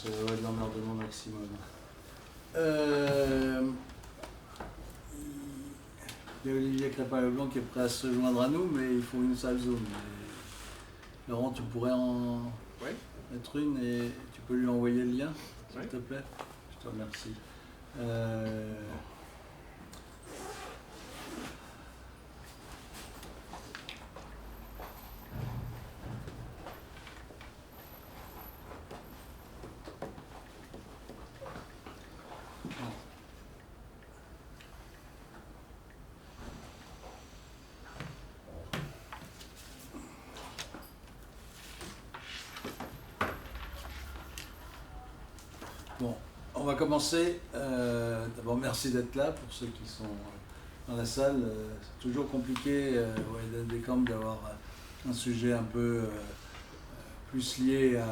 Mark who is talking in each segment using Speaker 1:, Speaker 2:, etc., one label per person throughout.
Speaker 1: ça va être l'emmerdement maximum. Il y a Olivier Crépin-Leblanc qui est prêt à se joindre à nous, mais il faut une salle Zoom. Et Laurent, tu pourrais en mettre une et tu peux lui envoyer le lien, s'il te plaît. Je te remercie. Bon, on va commencer. D'abord, merci d'être là pour ceux qui sont dans la salle. C'est toujours compliqué, des camps, d'avoir un sujet un peu plus lié à,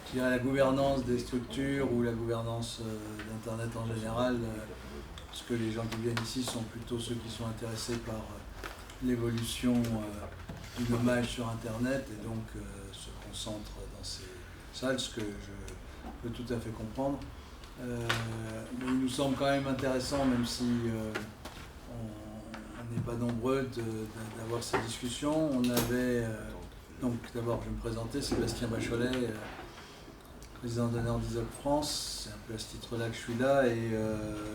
Speaker 1: je dirais, la gouvernance des structures ou la gouvernance d'Internet en général, parce que les gens qui viennent ici sont plutôt ceux qui sont intéressés par l'évolution du nommage sur Internet et donc se concentrent dans ces salles, ce que je peut tout à fait comprendre. Mais il nous semble quand même intéressant, même si on n'est pas nombreux, d'avoir ces discussions. On avait, donc d'abord je vais me présenter, Sébastien Bacholet, président d'honneur d'ISOC France. C'est un peu à ce titre-là que je suis là et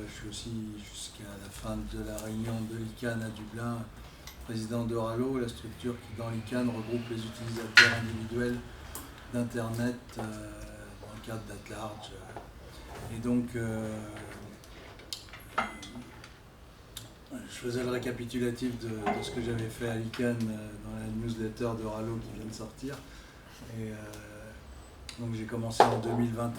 Speaker 1: je suis aussi jusqu'à la fin de la réunion de l'ICANN à Dublin, président d'Oralo, la structure qui dans l'ICANN regroupe les utilisateurs individuels d'Internet cadre d'At-Large. Et donc, je faisais le récapitulatif de ce que j'avais fait à l'ICANN dans la newsletter de Ralo qui vient de sortir. Et donc j'ai commencé en 2001.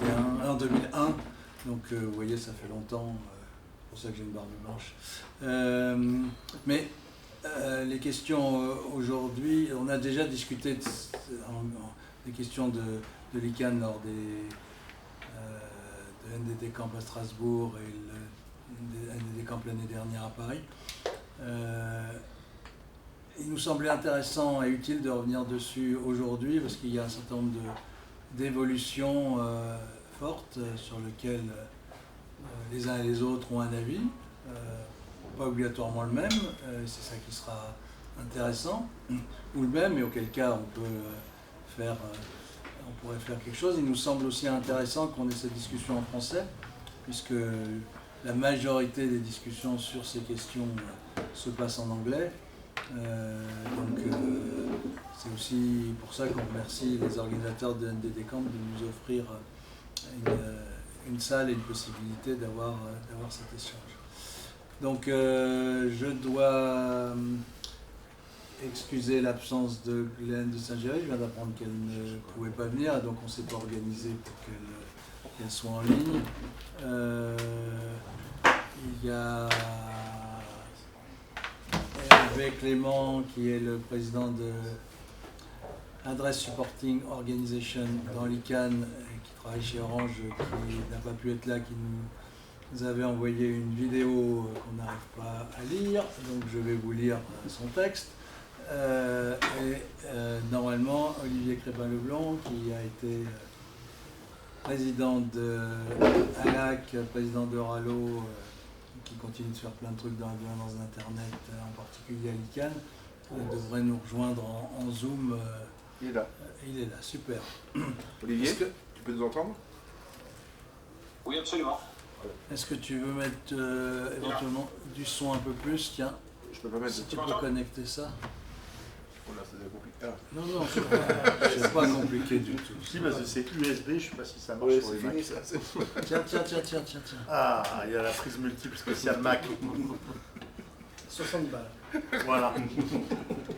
Speaker 1: Donc vous voyez, ça fait longtemps, c'est pour ça que j'ai une barbe blanche. Mais les questions aujourd'hui, on a déjà discuté des questions de l'ICANN lors de NDT Camp à Strasbourg et le NDT Camp l'année dernière à Paris. Il nous semblait intéressant et utile de revenir dessus aujourd'hui parce qu'il y a un certain nombre d'évolutions fortes sur lesquelles les uns et les autres ont un avis, pas obligatoirement le même, c'est ça qui sera intéressant, ou le même, et auquel cas on peut on pourrait faire quelque chose. Il nous semble aussi intéressant qu'on ait cette discussion en français, puisque la majorité des discussions sur ces questions se passent en anglais. Donc c'est aussi pour ça qu'on remercie les organisateurs de NDT Camp de nous offrir une salle et une possibilité d'avoir cet échange. Donc je dois excuser l'absence de Gléane de Saint-Géry, je viens d'apprendre qu'elle ne pouvait pas venir, et donc on ne s'est pas organisé pour qu'elle soit en ligne. Il y a Hervé Clément, qui est le président de Address Supporting Organization dans l'ICANN, qui travaille chez Orange, qui n'a pas pu être là, qui nous avait envoyé une vidéo qu'on n'arrive pas à lire, donc je vais vous lire son texte. Normalement, Olivier Crépin-Leblanc, qui a été président de ALAC, président de Ralo, qui continue de faire plein de trucs dans la gouvernance d'Internet, en particulier à l'ICANN, devrait nous rejoindre en Zoom.
Speaker 2: Il est là.
Speaker 1: Il est là, super.
Speaker 2: Olivier, tu peux nous entendre?
Speaker 3: Oui, absolument.
Speaker 1: Est-ce que tu veux mettre éventuellement du son un peu plus? Tiens,
Speaker 2: je peux pas mettre
Speaker 1: si tu peux connecter ça.
Speaker 2: Oh là, c'est compliqué. Ah.
Speaker 1: Non, c'est pas compliqué du tout.
Speaker 4: Si, parce que c'est USB, je ne sais pas si ça marche
Speaker 2: Oui,
Speaker 4: sur les
Speaker 2: c'est
Speaker 4: Mac.
Speaker 2: fini ça.
Speaker 1: Tiens.
Speaker 4: Ah, il y a la prise multiple spéciale Mac.
Speaker 5: 60 balles.
Speaker 4: Voilà.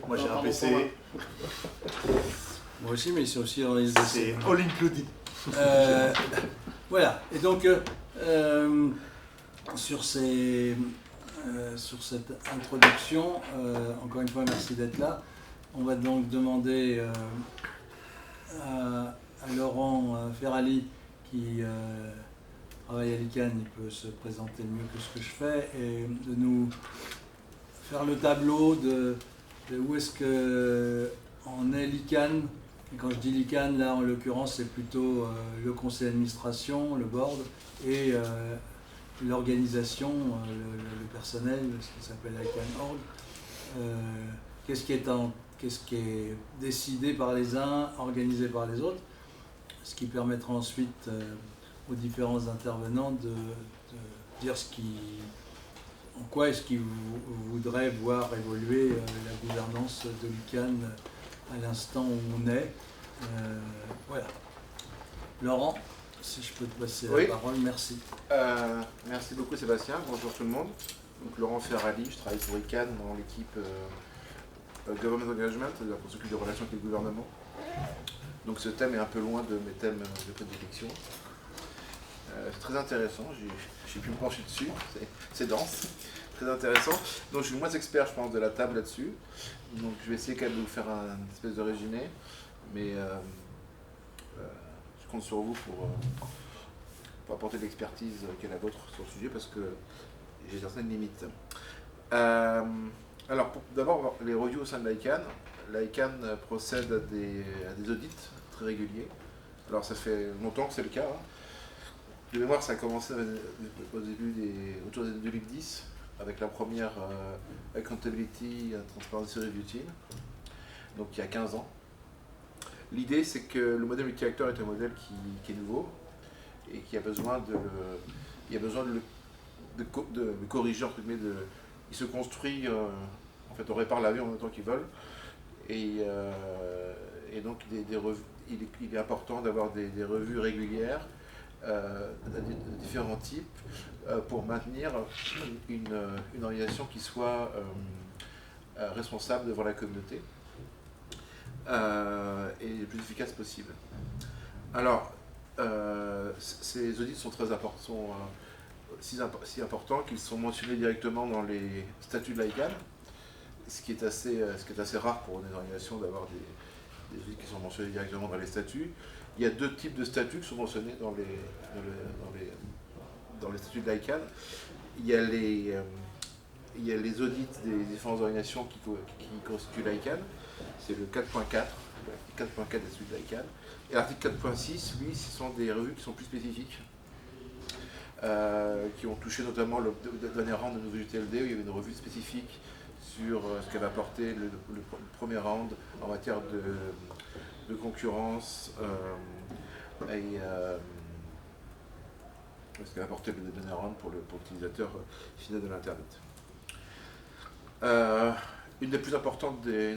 Speaker 4: Moi j'ai un PC.
Speaker 1: Moi aussi, mais c'est aussi dans les
Speaker 4: C'est all included.
Speaker 1: Voilà. Et donc, sur cette introduction, encore une fois, merci d'être là. On va donc demander à Laurent Ferrali, qui travaille à l'ICANN, il peut se présenter mieux que ce que je fais, et de nous faire le tableau de où est-ce qu'en est l'ICANN Et quand je dis l'ICANN, là en l'occurrence, c'est plutôt le conseil d'administration, le board, et l'organisation, le personnel, ce qui s'appelle l'ICANN Org. Qu'est-ce qui est décidé par les uns, organisé par les autres, ce qui permettra ensuite aux différents intervenants de dire en quoi est-ce qu'ils voudraient voir évoluer la gouvernance de l'ICANN à l'instant où on est. Voilà. Laurent, si je peux te passer la parole, merci.
Speaker 2: Merci beaucoup Sébastien, bonjour tout le monde. Donc, Laurent Ferrali, je travaille pour ICANN dans l'équipe Government Engagement, c'est-à-dire qu'on s'occupe des relations avec les gouvernements. Donc ce thème est un peu loin de mes thèmes de prédilection. C'est très intéressant, j'ai pu me pencher dessus, c'est dense, très intéressant. Donc je suis le moins expert je pense de la table là-dessus. Donc je vais essayer quand même de vous faire une espèce de résumé, mais je compte sur vous pour apporter de l'expertise qui est la vôtre sur le sujet parce que j'ai certaines limites. Alors d'abord les reviews au sein de l'ICANN. L'ICANN procède à des audits très réguliers. Alors ça fait longtemps que c'est le cas. De mémoire, ça a commencé autour des 2010 avec la première Accountability and Transparency Review Team, donc il y a 15 ans. L'idée, c'est que le modèle multi-acteur est un modèle qui est nouveau et qui a besoin de le corriger, entre guillemets, il se construit, en fait on répare l'avion en même temps qu'il vole, et donc il est important d'avoir des revues régulières de différents types pour maintenir une organisation qui soit responsable devant la communauté et le plus efficace possible. Alors, ces audits sont très importants, si importants qu'ils sont mentionnés directement dans les statuts de l'ICANN, ce qui est assez rare pour une organisation d'avoir des audits qui sont mentionnés directement dans les statuts. Il y a deux types de statuts qui sont mentionnés dans les statuts de l'ICANN. Il y a les audits des différentes organisations qui constituent l'ICANN. C'est le 4.4, l'article 4.4 des statuts de l'ICANN. Et l'article 4.6, lui, ce sont des revues qui sont plus spécifiques, qui ont touché notamment le dernier round de nouveau UTLD, où il y avait une revue spécifique sur ce qu'avait apporté le premier round en matière de concurrence et ce qu'a apporté le dernier round pour l'utilisateur final de l'Internet. Une des plus importantes des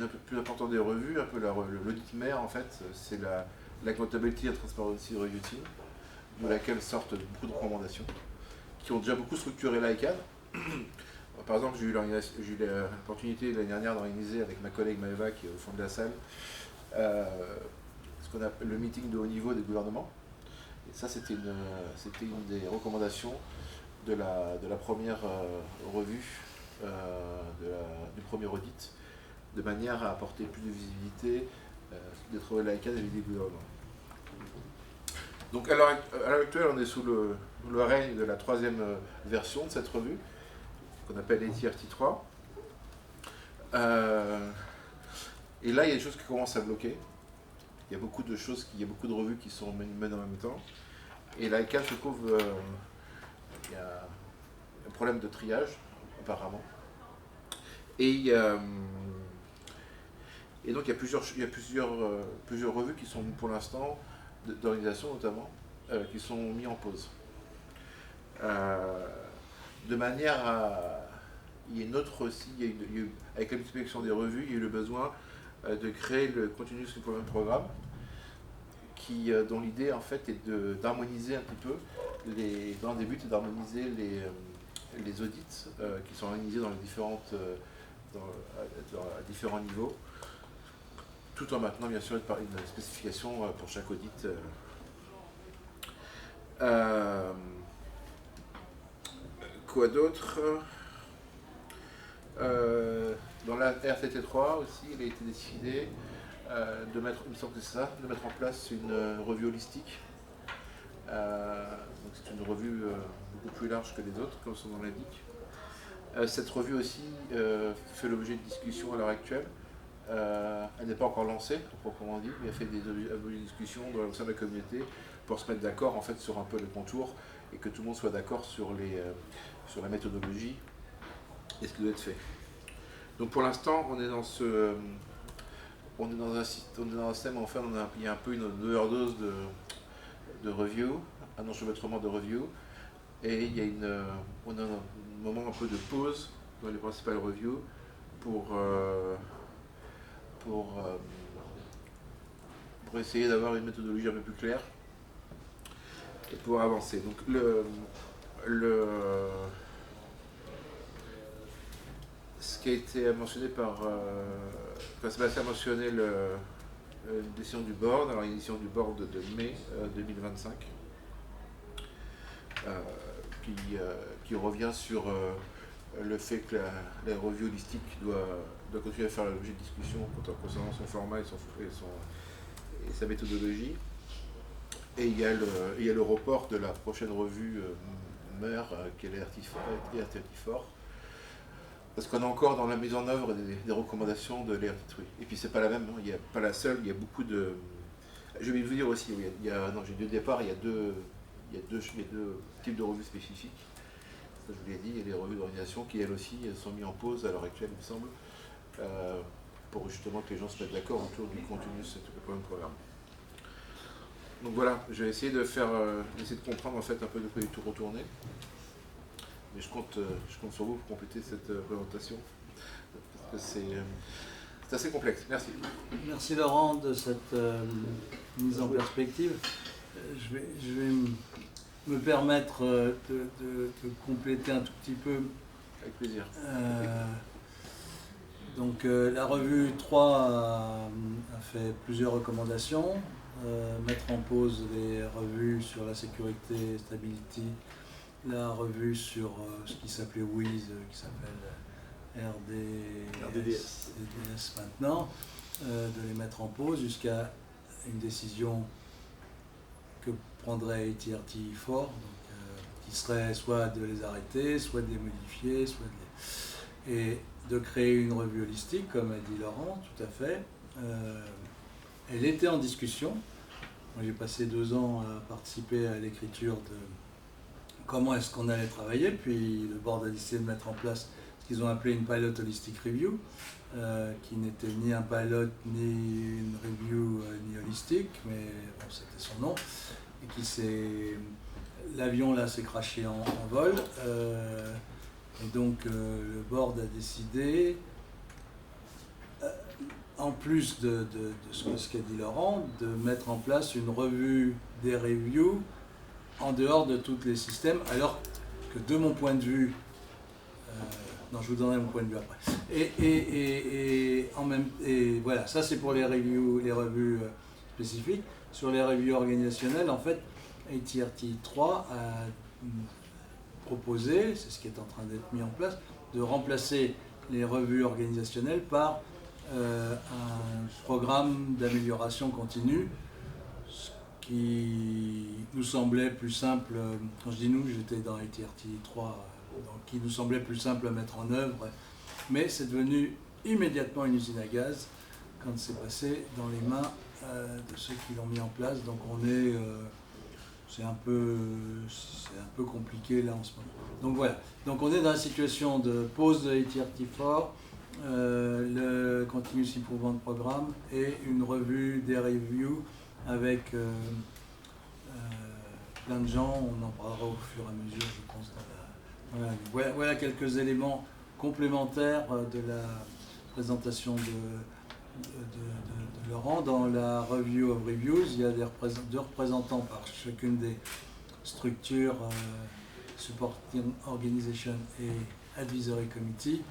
Speaker 2: revues, un peu l'audit mère en fait, c'est la Accountability and Transparency Review Team, de laquelle sortent beaucoup de recommandations, qui ont déjà beaucoup structuré l'ICANN. Par exemple, j'ai eu l'opportunité l'année dernière d'organiser avec ma collègue Maëva, qui est au fond de la salle, ce qu'on appelle le meeting de haut niveau des gouvernements. Et ça, c'était une des recommandations de la première revue, du premier audit, de manière à apporter plus de visibilité des travaux de l'ICANN et des gouvernements. Donc à l'heure actuelle, on est sous le règne de la troisième version de cette revue, qu'on appelle ATRT3. Et là, il y a des choses qui commencent à bloquer. Il y a beaucoup de revues qui sont menées en même temps. Et l'ICANN se trouve, il y a un problème de triage, apparemment. Et donc il y a plusieurs revues qui sont pour l'instant, d'organisation notamment, qui sont mises en pause. De manière à... Il y a une autre aussi, avec la multiplication des revues, il y a eu le besoin de créer le Continuous Improvement Programme, dont l'idée en fait est d'harmoniser un petit peu, dans des buts d'harmoniser les audits qui sont organisés dans les à différents niveaux, tout en maintenant bien sûr une spécification pour chaque audit. Quoi d'autre? Dans la RTT3 aussi, il a été décidé de mettre, il me semble que c'est ça, de mettre en place une revue holistique. Donc c'est une revue beaucoup plus large que les autres, comme son nom l'indique. Cette revue aussi fait l'objet de discussions à l'heure actuelle Elle n'est pas encore lancée, proprement dit. Il y a fait des discussions au sein de la communauté pour se mettre d'accord en fait, sur un peu les contours et que tout le monde soit d'accord sur la méthodologie et ce qui doit être fait. Donc pour l'instant, on est dans un système, enfin, il y a un peu une overdose de review, un enchevêtrement de review, et on a un moment un peu de pause dans les principales reviews pour essayer d'avoir une méthodologie un peu plus claire et pouvoir avancer. Donc ce qui a été mentionné quand Sébastien a mentionné une décision du board, alors une décision du board de mai 2025 qui revient sur le fait que la revue holistique doit continuer à faire l'objet de discussion concernant son format et sa méthodologie. Et il y a le report de la prochaine revue mère qui est l'ERT4, parce qu'on est encore dans la mise en œuvre des recommandations de l'ERT3. Et puis c'est pas la même, hein. Il n'y a pas la seule, il y a beaucoup de... Je vais vous dire aussi, oui, j'ai dit au départ, il y a deux types de revues spécifiques. Ça, je vous l'ai dit, il y a les revues d'organisation qui, elles aussi, sont mises en pause à l'heure actuelle, il me semble, pour justement que les gens se mettent d'accord autour du contenu de ce programme. Donc voilà, je vais essayer de comprendre en fait un peu de quoi il est tout retourné. Mais je compte sur vous pour compléter cette présentation, parce que c'est assez complexe. Merci.
Speaker 1: Merci Laurent de cette mise en perspective. Je vais me permettre de compléter un tout petit peu.
Speaker 2: Avec plaisir.
Speaker 1: Donc la revue 3 a fait plusieurs recommandations. Mettre en pause les revues sur la sécurité et stability, la revue sur ce qui s'appelait WIS, qui s'appelle RDDS maintenant, de les mettre en pause jusqu'à une décision que prendrait ATRT4, qui serait soit de les arrêter, soit de les modifier, et de créer une revue holistique, comme a dit Laurent, tout à fait. Elle était en discussion. Moi, j'ai passé 2 ans à participer à l'écriture de comment est-ce qu'on allait travailler, puis le board a décidé de mettre en place ce qu'ils ont appelé une pilot holistic review, qui n'était ni un pilot, ni une review, ni holistique, mais bon, c'était son nom, et l'avion là s'est crashé en vol, et donc le board a décidé, en plus de ce qu'a dit Laurent, de mettre en place une revue des reviews en dehors de tous les systèmes, alors que de mon point de vue, non, je vous donnerai mon point de vue après. Et voilà, ça c'est pour les revues spécifiques. Sur les revues organisationnelles, en fait, ATRT3 a proposé, c'est ce qui est en train d'être mis en place, de remplacer les revues organisationnelles par un programme d'amélioration continue, ce qui nous semblait plus simple, quand je dis nous, j'étais dans ATRT3, donc qui nous semblait plus simple à mettre en œuvre, mais c'est devenu immédiatement une usine à gaz quand c'est passé dans les mains de ceux qui l'ont mis en place, donc c'est un peu compliqué là en ce moment. Donc voilà, donc on est dans la situation de pause de ATRT4, le Continuous Improvement Programme et une revue des reviews avec plein de gens, on en parlera au fur et à mesure, je pense. Voilà quelques éléments complémentaires de la présentation de Laurent. Dans la Review of Reviews, il y a 2 représentants par chacune des structures Supporting Organization et Advisory Committee.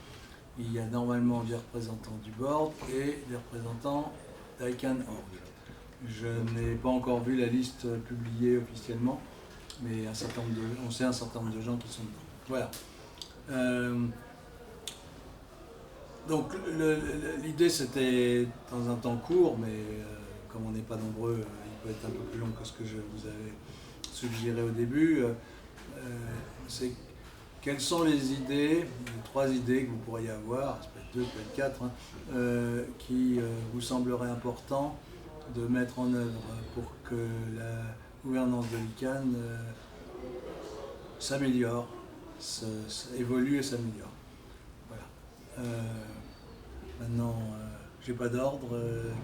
Speaker 1: Il y a normalement des représentants du board et des représentants d'ICANN.org. Je n'ai pas encore vu la liste publiée officiellement, mais on sait un certain nombre de gens qui sont dedans. Voilà. Donc l'idée c'était dans un temps court, mais comme on n'est pas nombreux, il peut être un peu plus long que ce que je vous avais suggéré au début. C'est quelles sont les idées, les 3 idées que vous pourriez avoir, ça peut être 2, peut-être 4, hein, qui vous sembleraient importants de mettre en œuvre pour que la gouvernance de l'ICANN s'améliore, évolue et s'améliore. Voilà. Maintenant, j'ai pas d'ordre.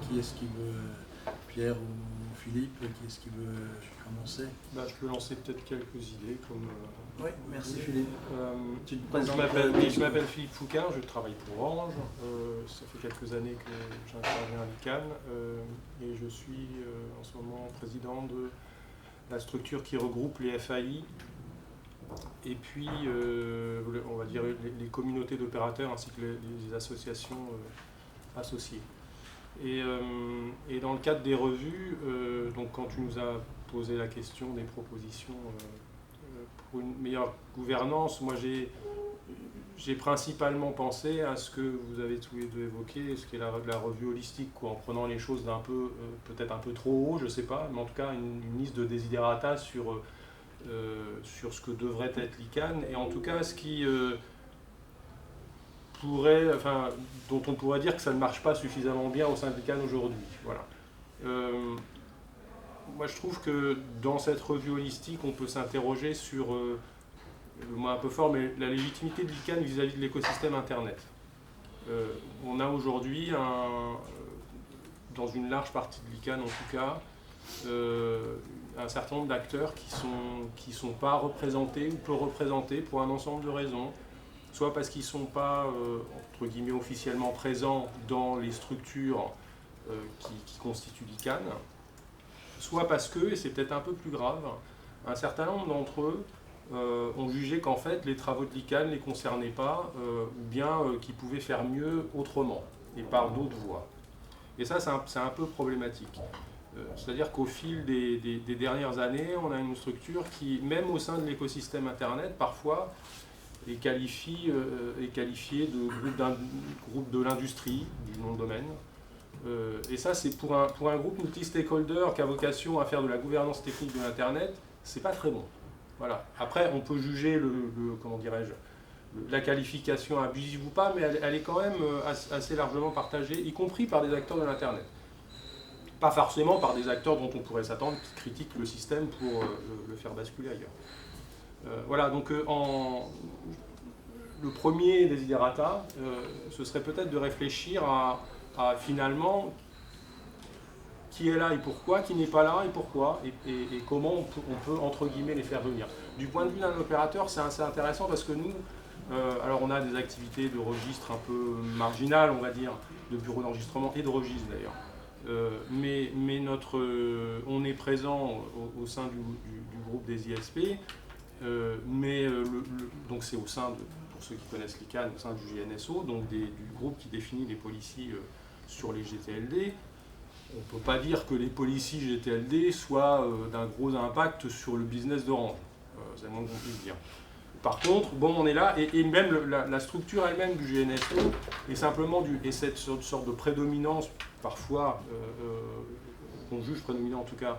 Speaker 1: Qui est-ce qui veut, Pierre ou Philippe, qui est-ce qui veut commencer?
Speaker 5: Je peux lancer peut-être quelques idées comme.
Speaker 1: Oui, merci Philippe. Tu te présentes.
Speaker 5: Je m'appelle Philippe Fouquin, je travaille pour Orange. Ça fait quelques années que j'interviens à l'ICANN et je suis en ce moment président de la structure qui regroupe les FAI et puis on va dire les communautés d'opérateurs ainsi que les associations associées. Et dans le cadre des revues, donc quand tu nous as posé la question des propositions pour une meilleure gouvernance, moi j'ai principalement pensé à ce que vous avez tous les deux évoqué, ce qui est la revue holistique, quoi, en prenant les choses d'un peu, peut-être un peu trop haut, je sais pas, mais en tout cas une liste de desiderata sur ce que devrait être l'ICANN, et en tout cas ce qui dont on pourrait dire que ça ne marche pas suffisamment bien au sein de l'ICANN aujourd'hui. Voilà. Moi je trouve que dans cette revue holistique, on peut s'interroger sur, le mot un peu fort, mais la légitimité de l'ICANN vis-à-vis de l'écosystème Internet. On a aujourd'hui, dans une large partie de l'ICANN en tout cas, un certain nombre d'acteurs qui sont pas représentés ou peu représentés pour un ensemble de raisons, soit parce qu'ils ne sont pas, entre guillemets, officiellement présents dans les structures qui constituent l'ICANN, soit parce que, et c'est peut-être un peu plus grave, un certain nombre d'entre eux ont jugé qu'en fait les travaux de l'ICANN ne les concernaient pas, ou bien qu'ils pouvaient faire mieux autrement, et par d'autres voies. Et ça, c'est un peu problématique. C'est-à-dire qu'au fil des dernières années, on a une structure qui, même au sein de l'écosystème Internet, parfois est qualifiée de groupe de l'industrie, du nom de domaine. Et ça, c'est pour un groupe multi-stakeholder qui a vocation à faire de la gouvernance technique de l'Internet, c'est pas très bon. Voilà. Après, on peut juger comment dirais-je, la qualification abusive ou pas, mais elle est quand même assez largement partagée, y compris par des acteurs de l'Internet. Pas forcément par des acteurs dont on pourrait s'attendre qui critiquent le système pour le faire basculer ailleurs. Voilà, donc le premier desiderata, ce serait peut-être de réfléchir à finalement qui est là et pourquoi, qui n'est pas là et pourquoi, et comment on peut entre guillemets les faire venir. Du point de vue d'un opérateur, c'est assez intéressant parce que nous, alors on a des activités de registre un peu marginales, on va dire, de bureaux d'enregistrement et de registre d'ailleurs. Mais on est présent au sein du groupe des ISP, donc c'est au sein, pour ceux qui connaissent l'ICANN, au sein du GNSO, donc du groupe qui définit les policies sur les GTLD. On ne peut pas dire que les policies GTLD soient d'un gros impact sur le business d'Orange, c'est le moins qu'on puisse dire. Par contre, bon, on est là, et même la structure elle-même du GNSO est simplement et cette sorte de prédominance, parfois, qu'on juge prédominant en tout cas,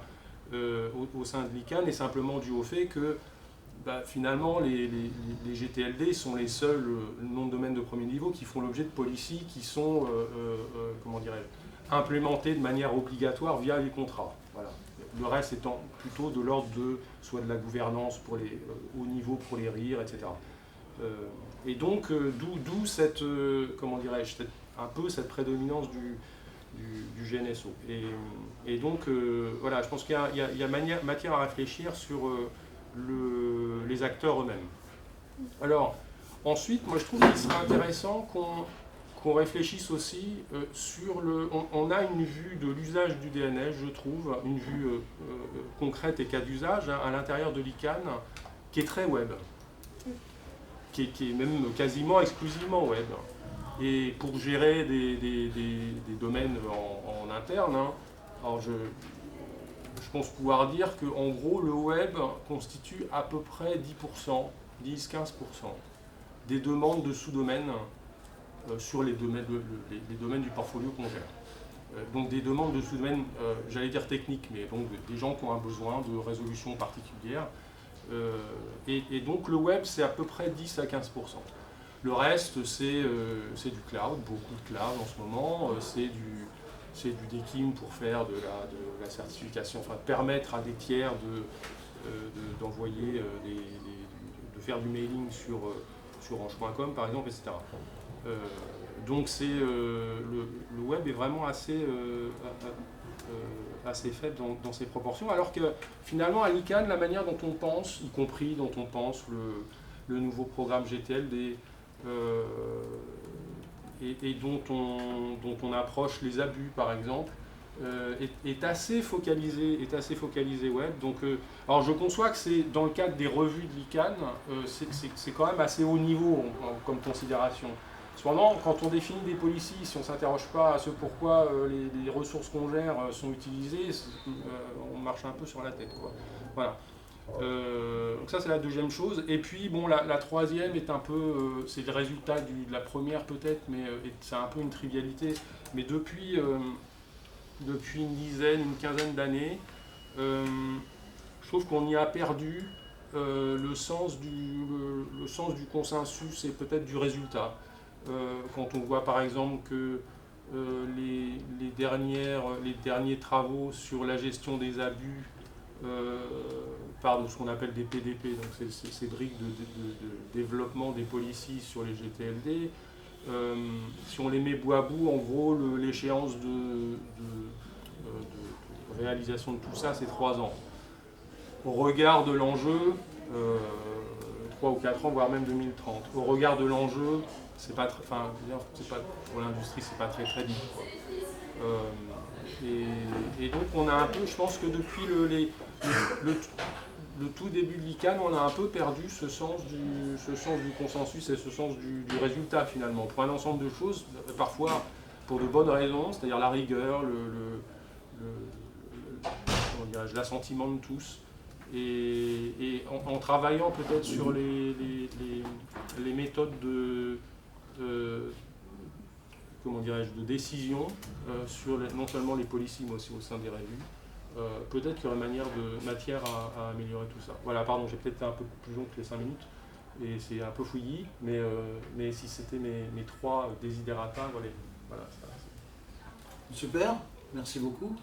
Speaker 5: au sein de l'ICANN, est simplement due au fait que finalement les GTLD sont les seuls noms de domaine de premier niveau qui font l'objet de policies qui sont, comment dirais-je, implémentées de manière obligatoire via les contrats. Voilà. Le reste étant plutôt de l'ordre soit de la gouvernance pour les hauts niveaux pour les RIR, etc. Et donc, d'où cette, comment dirais-je, un peu cette prédominance du GNSO. Et donc, voilà, je pense qu'il y a matière à réfléchir sur les acteurs eux-mêmes. Alors, ensuite, moi je trouve qu'il serait intéressant qu'on réfléchisse aussi sur on a une vue de l'usage du DNS, je trouve, une vue concrète et cas d'usage à l'intérieur de l'ICANN qui est très web, qui est même quasiment exclusivement web. Et pour gérer des domaines en interne, alors je pense pouvoir dire qu'en gros le web constitue à peu près 10%, 10-15% des demandes de sous-domaines sur les domaines du portfolio qu'on gère. Donc des demandes de sous-domaines, j'allais dire techniques, mais donc des gens qui ont un besoin de résolution particulière Et donc le web, c'est à peu près 10 à 15%. Le reste, c'est du cloud, beaucoup de cloud en ce moment, c'est du decking pour faire de la certification, enfin permettre à des tiers d'envoyer, de faire du mailing sur orange.com par exemple, etc. Donc le web est vraiment assez faible dans ses proportions, alors que finalement à l'ICANN, la manière dont on pense, y compris dont on pense le nouveau programme GTLD, et dont on approche les abus par exemple, est assez focalisé web. Donc, alors je conçois que c'est dans le cadre des revues de l'ICANN, c'est quand même assez haut niveau comme considération. Cependant, quand on définit des policies, si on ne s'interroge pas à ce pourquoi les ressources qu'on gère sont utilisées, on marche un peu sur la tête, quoi. Voilà. Donc ça c'est la deuxième chose. Et puis bon, la troisième est un peu, c'est le résultat de la première peut-être, mais c'est un peu une trivialité. Mais depuis une dizaine, une quinzaine d'années, je trouve qu'on y a perdu le sens du consensus et peut-être du résultat. Quand on voit par exemple que les derniers travaux sur la gestion des abus par ce qu'on appelle des PDP, donc ces briques de développement des policies sur les GTLD, si on les met bout à bout, en gros l'échéance de réalisation de tout ça, c'est 3 ans. Au regard de l'enjeu, 3 ou 4 ans, voire même 2030. Au regard de l'enjeu, c'est pas, pour l'industrie, c'est pas très vite, quoi. Et donc on a un peu, je pense que depuis le tout début de l'ICANN, on a un peu perdu ce sens du consensus et ce sens du résultat finalement, pour un ensemble de choses, parfois pour de bonnes raisons, c'est-à-dire la rigueur, l'assentiment de tous, et en travaillant peut-être sur les méthodes de décision sur non seulement les policies mais aussi au sein des revues. Peut-être qu'il y aurait matière à améliorer tout ça. Voilà, pardon, j'ai peut-être été un peu plus long que les 5 minutes, et c'est un peu fouillis, mais si c'était mes 3 desiderata, voilà ça.
Speaker 1: Super, merci beaucoup.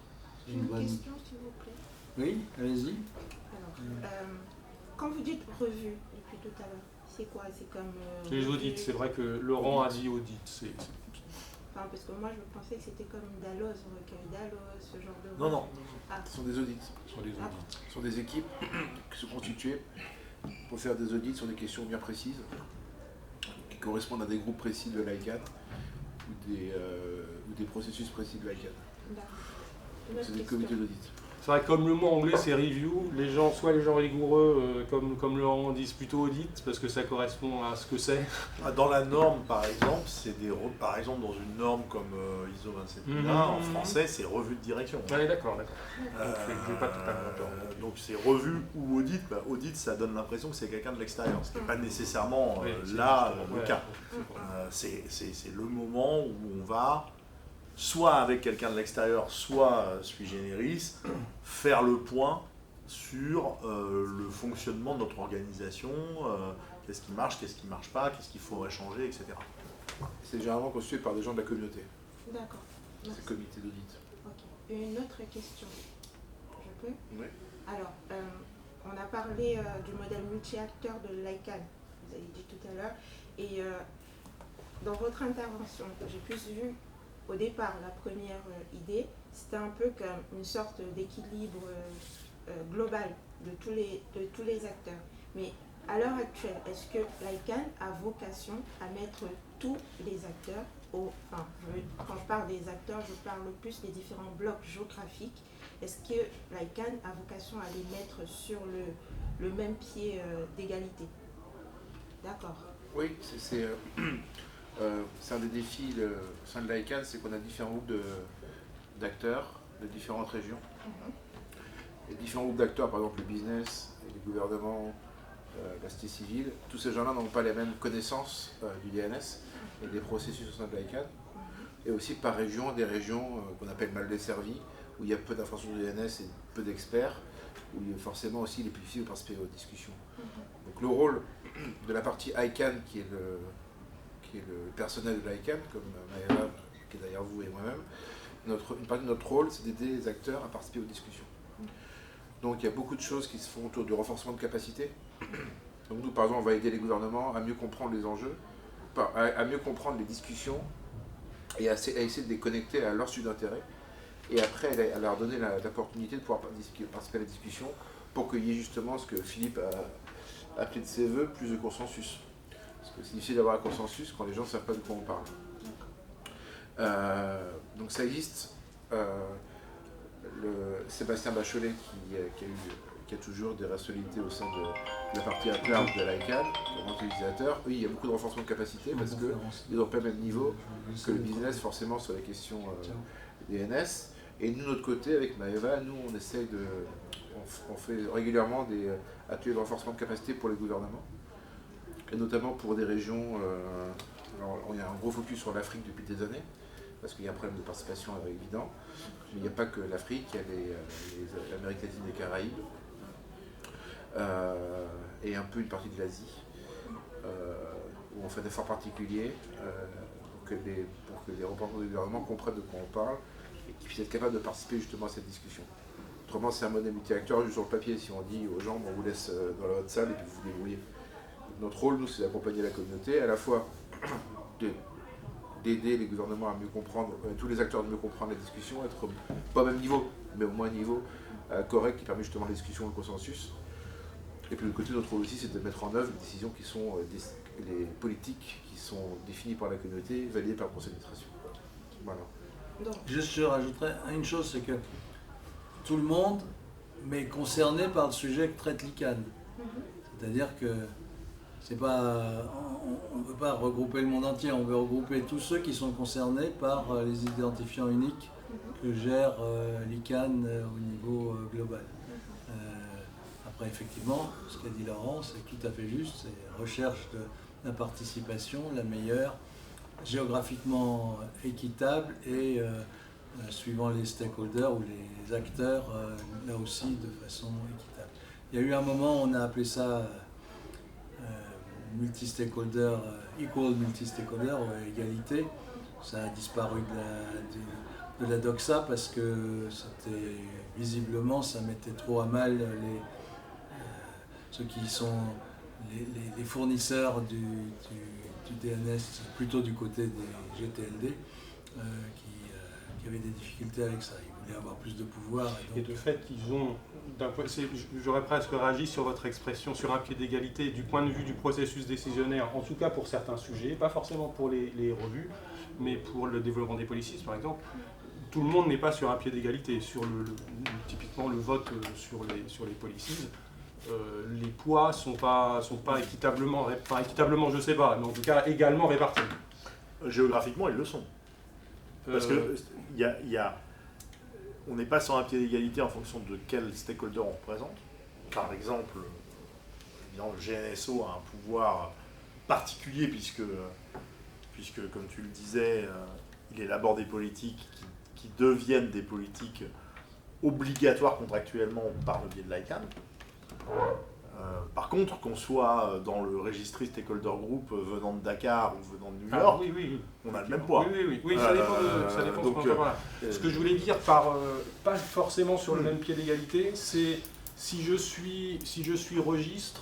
Speaker 6: J'ai une question, s'il vous plaît.
Speaker 1: Oui, allez-y.
Speaker 6: Alors, quand vous dites revue depuis tout à l'heure, c'est quoi? C'est comme...
Speaker 5: C'est les audits, c'est vrai que Laurent a dit audit.
Speaker 6: Enfin, parce que moi je pensais que c'était comme Dalloz, recueil Dalloz, ce genre de...
Speaker 2: Non, non,
Speaker 6: Ah.
Speaker 2: ce sont des audits. Ce sont des équipes qui sont constituées pour faire des audits sur des questions bien précises, qui correspondent à des groupes précis de l'ICANN ou des processus précis de l'ICANN.
Speaker 6: D'accord.
Speaker 2: C'est des comités d'audit.
Speaker 5: C'est vrai que comme le mot anglais c'est review, soit les gens rigoureux comme Laurent disent plutôt audit parce que ça correspond à ce que c'est.
Speaker 4: Dans la norme par exemple, par exemple dans une norme comme ISO 27001 en français, c'est revue de direction.
Speaker 5: Ouais, d'accord. Je n'ai pas totalement tort.
Speaker 4: Donc c'est revue ou audit. Audit, ça donne l'impression que c'est quelqu'un de l'extérieur, ce qui n'est pas nécessairement le cas. C'est le moment où on va, soit avec quelqu'un de l'extérieur, soit sui generis, faire le point sur le fonctionnement de notre organisation, qu'est-ce qui marche, qu'est-ce qui ne marche pas, qu'est-ce qu'il faudrait changer, etc.
Speaker 2: C'est généralement constitué par des gens de la communauté,
Speaker 6: D'accord.
Speaker 2: ces comités d'audit.
Speaker 6: Ok. Une autre question. Je peux?
Speaker 2: Oui.
Speaker 6: Alors, on a parlé du modèle multi-acteur de l'ICANN, vous avez dit tout à l'heure, et dans votre intervention, j'ai plus vu au départ la première idée, c'était un peu comme une sorte d'équilibre global de tous les acteurs. Mais à l'heure actuelle, est-ce que l'ICANN a vocation à mettre tous les acteurs quand je parle des acteurs, je parle plus des différents blocs géographiques. Est-ce que l'ICANN a vocation à les mettre sur le même pied d'égalité? D'accord.
Speaker 2: Oui, c'est un des défis au sein de l'ICANN, c'est qu'on a différents groupes d'acteurs de différentes régions. Les différents groupes d'acteurs, par exemple le business, et les gouvernements, la société civile, tous ces gens-là n'ont pas les mêmes connaissances du DNS et des processus au sein de l'ICANN. Et aussi par région, des régions qu'on appelle mal desservies, où il y a peu d'infrastructures du DNS et peu d'experts, où forcément aussi les policiers vont participer aux discussions. Donc le rôle de la partie ICANN, qui est le personnel de l'ICANN, comme Maëva, qui est derrière vous et moi-même, une partie de notre rôle, c'est d'aider les acteurs à participer aux discussions. Donc il y a beaucoup de choses qui se font autour du renforcement de capacité. Donc nous, par exemple, on va aider les gouvernements à mieux comprendre les enjeux, à mieux comprendre les discussions et à essayer de les connecter à leur sujet d'intérêt. Et après, à leur donner l'opportunité de pouvoir participer à la discussion pour qu'il y ait justement ce que Philippe a appelé de ses voeux, plus de consensus. Parce que c'est difficile d'avoir un consensus quand les gens ne savent pas de quoi on parle. Donc ça existe. Sébastien Bachelet qui a toujours des responsabilités au sein de la partie interne de l'ICANN, pour l'utilisateur. Oui, il y a beaucoup de renforcement de capacité parce qu'ils n'ont pas le même niveau que le business forcément sur les questions DNS. Et nous, de notre côté, avec Maëva, nous on essaye on fait régulièrement des ateliers de renforcement de capacité pour les gouvernements, et notamment pour des régions. Alors, il y a un gros focus sur l'Afrique depuis des années, parce qu'il y a un problème de participation évident. Mais il n'y a pas que l'Afrique, il y a l'Amérique latine et les Caraïbes, et un peu une partie de l'Asie, où on fait des efforts particuliers pour que les représentants du gouvernement comprennent de quoi on parle et qu'ils puissent être capables de participer justement à cette discussion. Autrement, c'est un modèle multi-acteur juste sur le papier. Si on dit aux gens, on vous laisse dans la haute salle et puis vous vous débrouillez. Notre rôle, nous, c'est d'accompagner la communauté, à la fois d'aider les gouvernements à mieux comprendre, tous les acteurs à mieux comprendre la discussion, être pas au même niveau, mais au moins un niveau correct qui permet justement la discussion et le consensus. Et puis de l'autre côté, notre rôle aussi, c'est de mettre en œuvre les décisions qui sont les politiques qui sont définies par la communauté, validées par le conseil d'administration. Voilà.
Speaker 1: Juste, je rajouterais une chose, c'est que tout le monde est concerné par le sujet que traite l'ICANN. C'est-à-dire que c'est pas, on ne veut pas regrouper le monde entier, on veut regrouper tous ceux qui sont concernés par les identifiants uniques que gère l'ICANN au niveau global. Après, effectivement, ce qu'a dit Laurent, c'est tout à fait juste, c'est recherche de la participation la meilleure, géographiquement équitable et suivant les stakeholders ou les acteurs, là aussi de façon équitable. Il y a eu un moment, on a appelé ça multi-stakeholder, equal multi-stakeholder, égalité. Ça a disparu de la doxa parce que c'était visiblement, ça mettait trop à mal ceux qui sont les fournisseurs du DNS, plutôt du côté des GTLD, qui avaient des difficultés avec ça. Ils voulaient avoir plus de pouvoir.
Speaker 5: Et de fait, ils ont, j'aurais presque réagi sur votre expression sur un pied d'égalité du point de vue du processus décisionnaire, en tout cas pour certains sujets, pas forcément pour les revues, mais pour le développement des policies par exemple. Tout le monde n'est pas sur un pied d'égalité. Sur typiquement le vote sur les policies, les poids sont pas équitablement, je sais pas, mais en tout cas également répartis.
Speaker 4: Géographiquement, ils le sont. Parce que on n'est pas sur un pied d'égalité en fonction de quel stakeholder on représente. Par exemple, évidemment, le GNSO a un pouvoir particulier puisque comme tu le disais, il élabore des politiques qui deviennent des politiques obligatoires contractuellement par le biais de l'ICANN. Par contre, qu'on soit dans le registre stakeholder group venant de Dakar ou venant de New York, on a le même poids.
Speaker 5: Oui, ça dépend. Donc, ce que je voulais dire pas forcément sur le même pied d'égalité, c'est si je suis registre,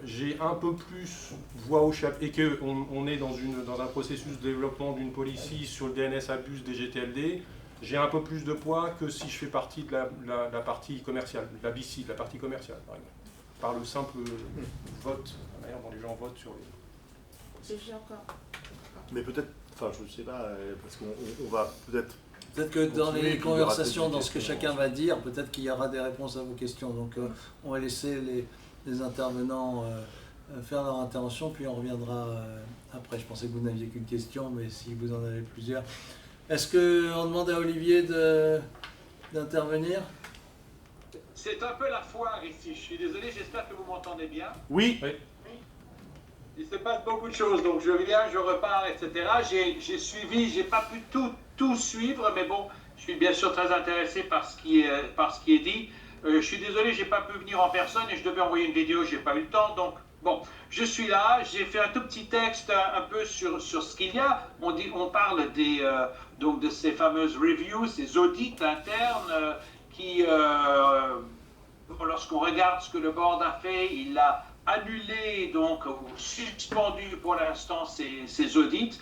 Speaker 5: j'ai un peu plus voix au chapitre, et qu'on est dans un processus de développement d'une policy sur le DNS abuse des GTLD, j'ai un peu plus de poids que si je fais partie de la partie commerciale, de la BC, de la partie commerciale, par exemple. Par le simple vote, la manière dont les gens votent sur les...
Speaker 6: J'ai encore.
Speaker 4: Mais peut-être, enfin je ne sais pas, parce qu'on va peut-être...
Speaker 1: Peut-être que dans les conversations, dans ce que chacun va dire, peut-être qu'il y aura des réponses à vos questions. Donc on va laisser les intervenants faire leur intervention, puis on reviendra après. Je pensais que vous n'aviez qu'une question, mais si vous en avez plusieurs... Est-ce qu'on demande à Olivier d'intervenir?
Speaker 3: C'est un peu la foire ici. Je suis désolé, j'espère que vous m'entendez bien.
Speaker 4: Oui.
Speaker 3: Il se passe beaucoup de choses, donc je viens, je repars, etc. J'ai suivi, j'ai pas pu tout suivre, mais bon, je suis bien sûr très intéressé par ce qui est dit. Je suis désolé, j'ai pas pu venir en personne et je devais envoyer une vidéo, j'ai pas eu le temps. Donc, bon, je suis là, j'ai fait un tout petit texte un peu sur ce qu'il y a. On parle donc de ces fameuses reviews, ces audits internes qui, lorsqu'on regarde ce que le board a fait, il a annulé, donc ou suspendu pour l'instant ces audits.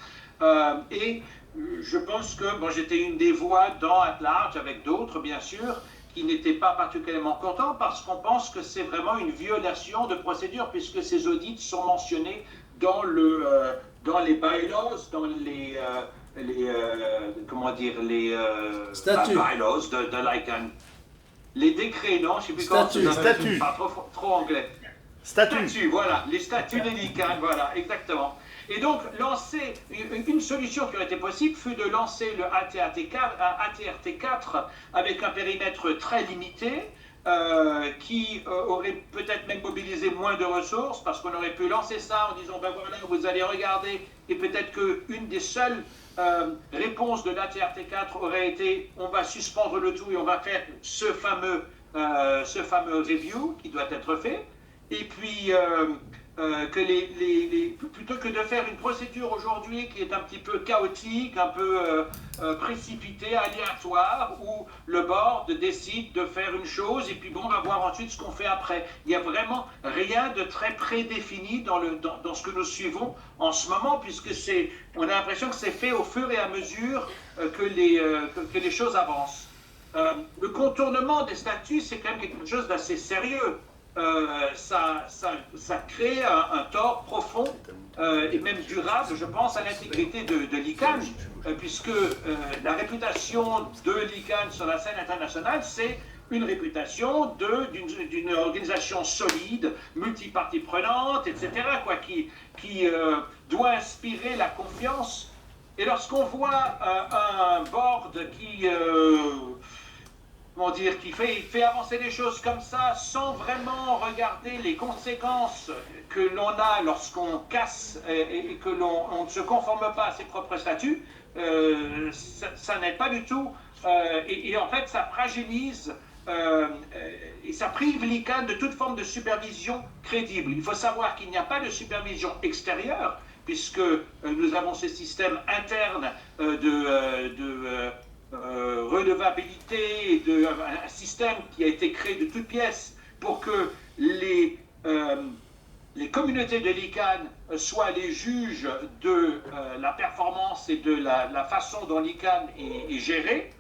Speaker 3: Et je pense que j'étais une des voix dans At Large, avec d'autres bien sûr, qui n'étaient pas particulièrement contents parce qu'on pense que c'est vraiment une violation de procédure puisque ces audits sont mentionnés dans les bylaws, dans les
Speaker 1: statuts.
Speaker 3: Bylaws de l'ICANN. Les décrets, non, je ne sais plus comment
Speaker 1: Statuts.
Speaker 3: ça s'appelle, pas trop anglais.
Speaker 4: Statut.
Speaker 3: Voilà, les statuts de l'ICANN, voilà, exactement. Et donc, une solution qui aurait été possible fut de lancer le ATRT4 avec un périmètre très limité, qui aurait peut-être même mobilisé moins de ressources, parce qu'on aurait pu lancer ça en disant, ben voilà, vous allez regarder, et peut-être qu'une des seules réponses de l'ATRT4 aurait été, on va suspendre le tout et on va faire ce fameux review qui doit être fait. Et puis, plutôt que de faire une procédure aujourd'hui qui est un petit peu chaotique, un peu précipitée, aléatoire, où le board décide de faire une chose et puis on va voir ensuite ce qu'on fait après. Il n'y a vraiment rien de très prédéfini dans ce que nous suivons en ce moment, puisque on a l'impression que c'est fait au fur et à mesure que les choses avancent. Le contournement des statuts, c'est quand même quelque chose d'assez sérieux. Ça crée un tort profond et même durable, je pense, à l'intégrité de l'ICANN, puisque la réputation de l'ICANN sur la scène internationale, c'est une réputation d'une organisation solide, multipartie prenante, etc., qui doit inspirer la confiance. Et lorsqu'on voit un board qui fait avancer les choses comme ça, sans vraiment regarder les conséquences que l'on a lorsqu'on casse et que l'on ne se conforme pas à ses propres statuts, ça n'aide pas du tout. Et en fait, ça fragilise et ça prive l'ICANN de toute forme de supervision crédible. Il faut savoir qu'il n'y a pas de supervision extérieure, puisque nous avons ce système interne redevabilité, un système qui a été créé de toutes pièces pour que les communautés de l'ICANN soient les juges de la performance et de la façon dont l'ICANN est gérée.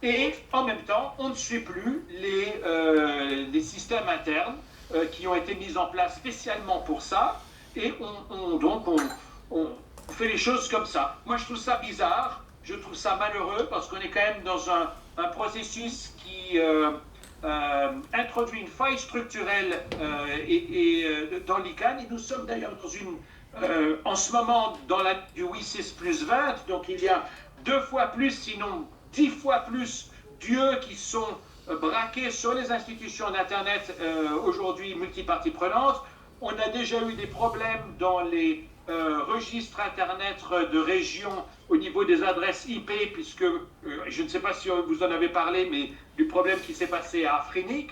Speaker 3: Et en même temps, on ne suit plus les systèmes internes qui ont été mis en place spécialement pour ça. Et on fait les choses comme ça. Moi, je trouve ça bizarre. Je trouve ça malheureux parce qu'on est quand même dans un processus qui introduit une faille structurelle dans l'ICANN. Et nous sommes d'ailleurs en ce moment dans la du Oui6+20, donc il y a 2 fois plus, sinon 10 fois plus d'yeux qui sont braqués sur les institutions d'Internet aujourd'hui multiparties prenantes. On a déjà eu des problèmes dans les registres Internet de régions au niveau des adresses IP, puisque je ne sais pas si vous en avez parlé, mais du problème qui s'est passé à Afrinic,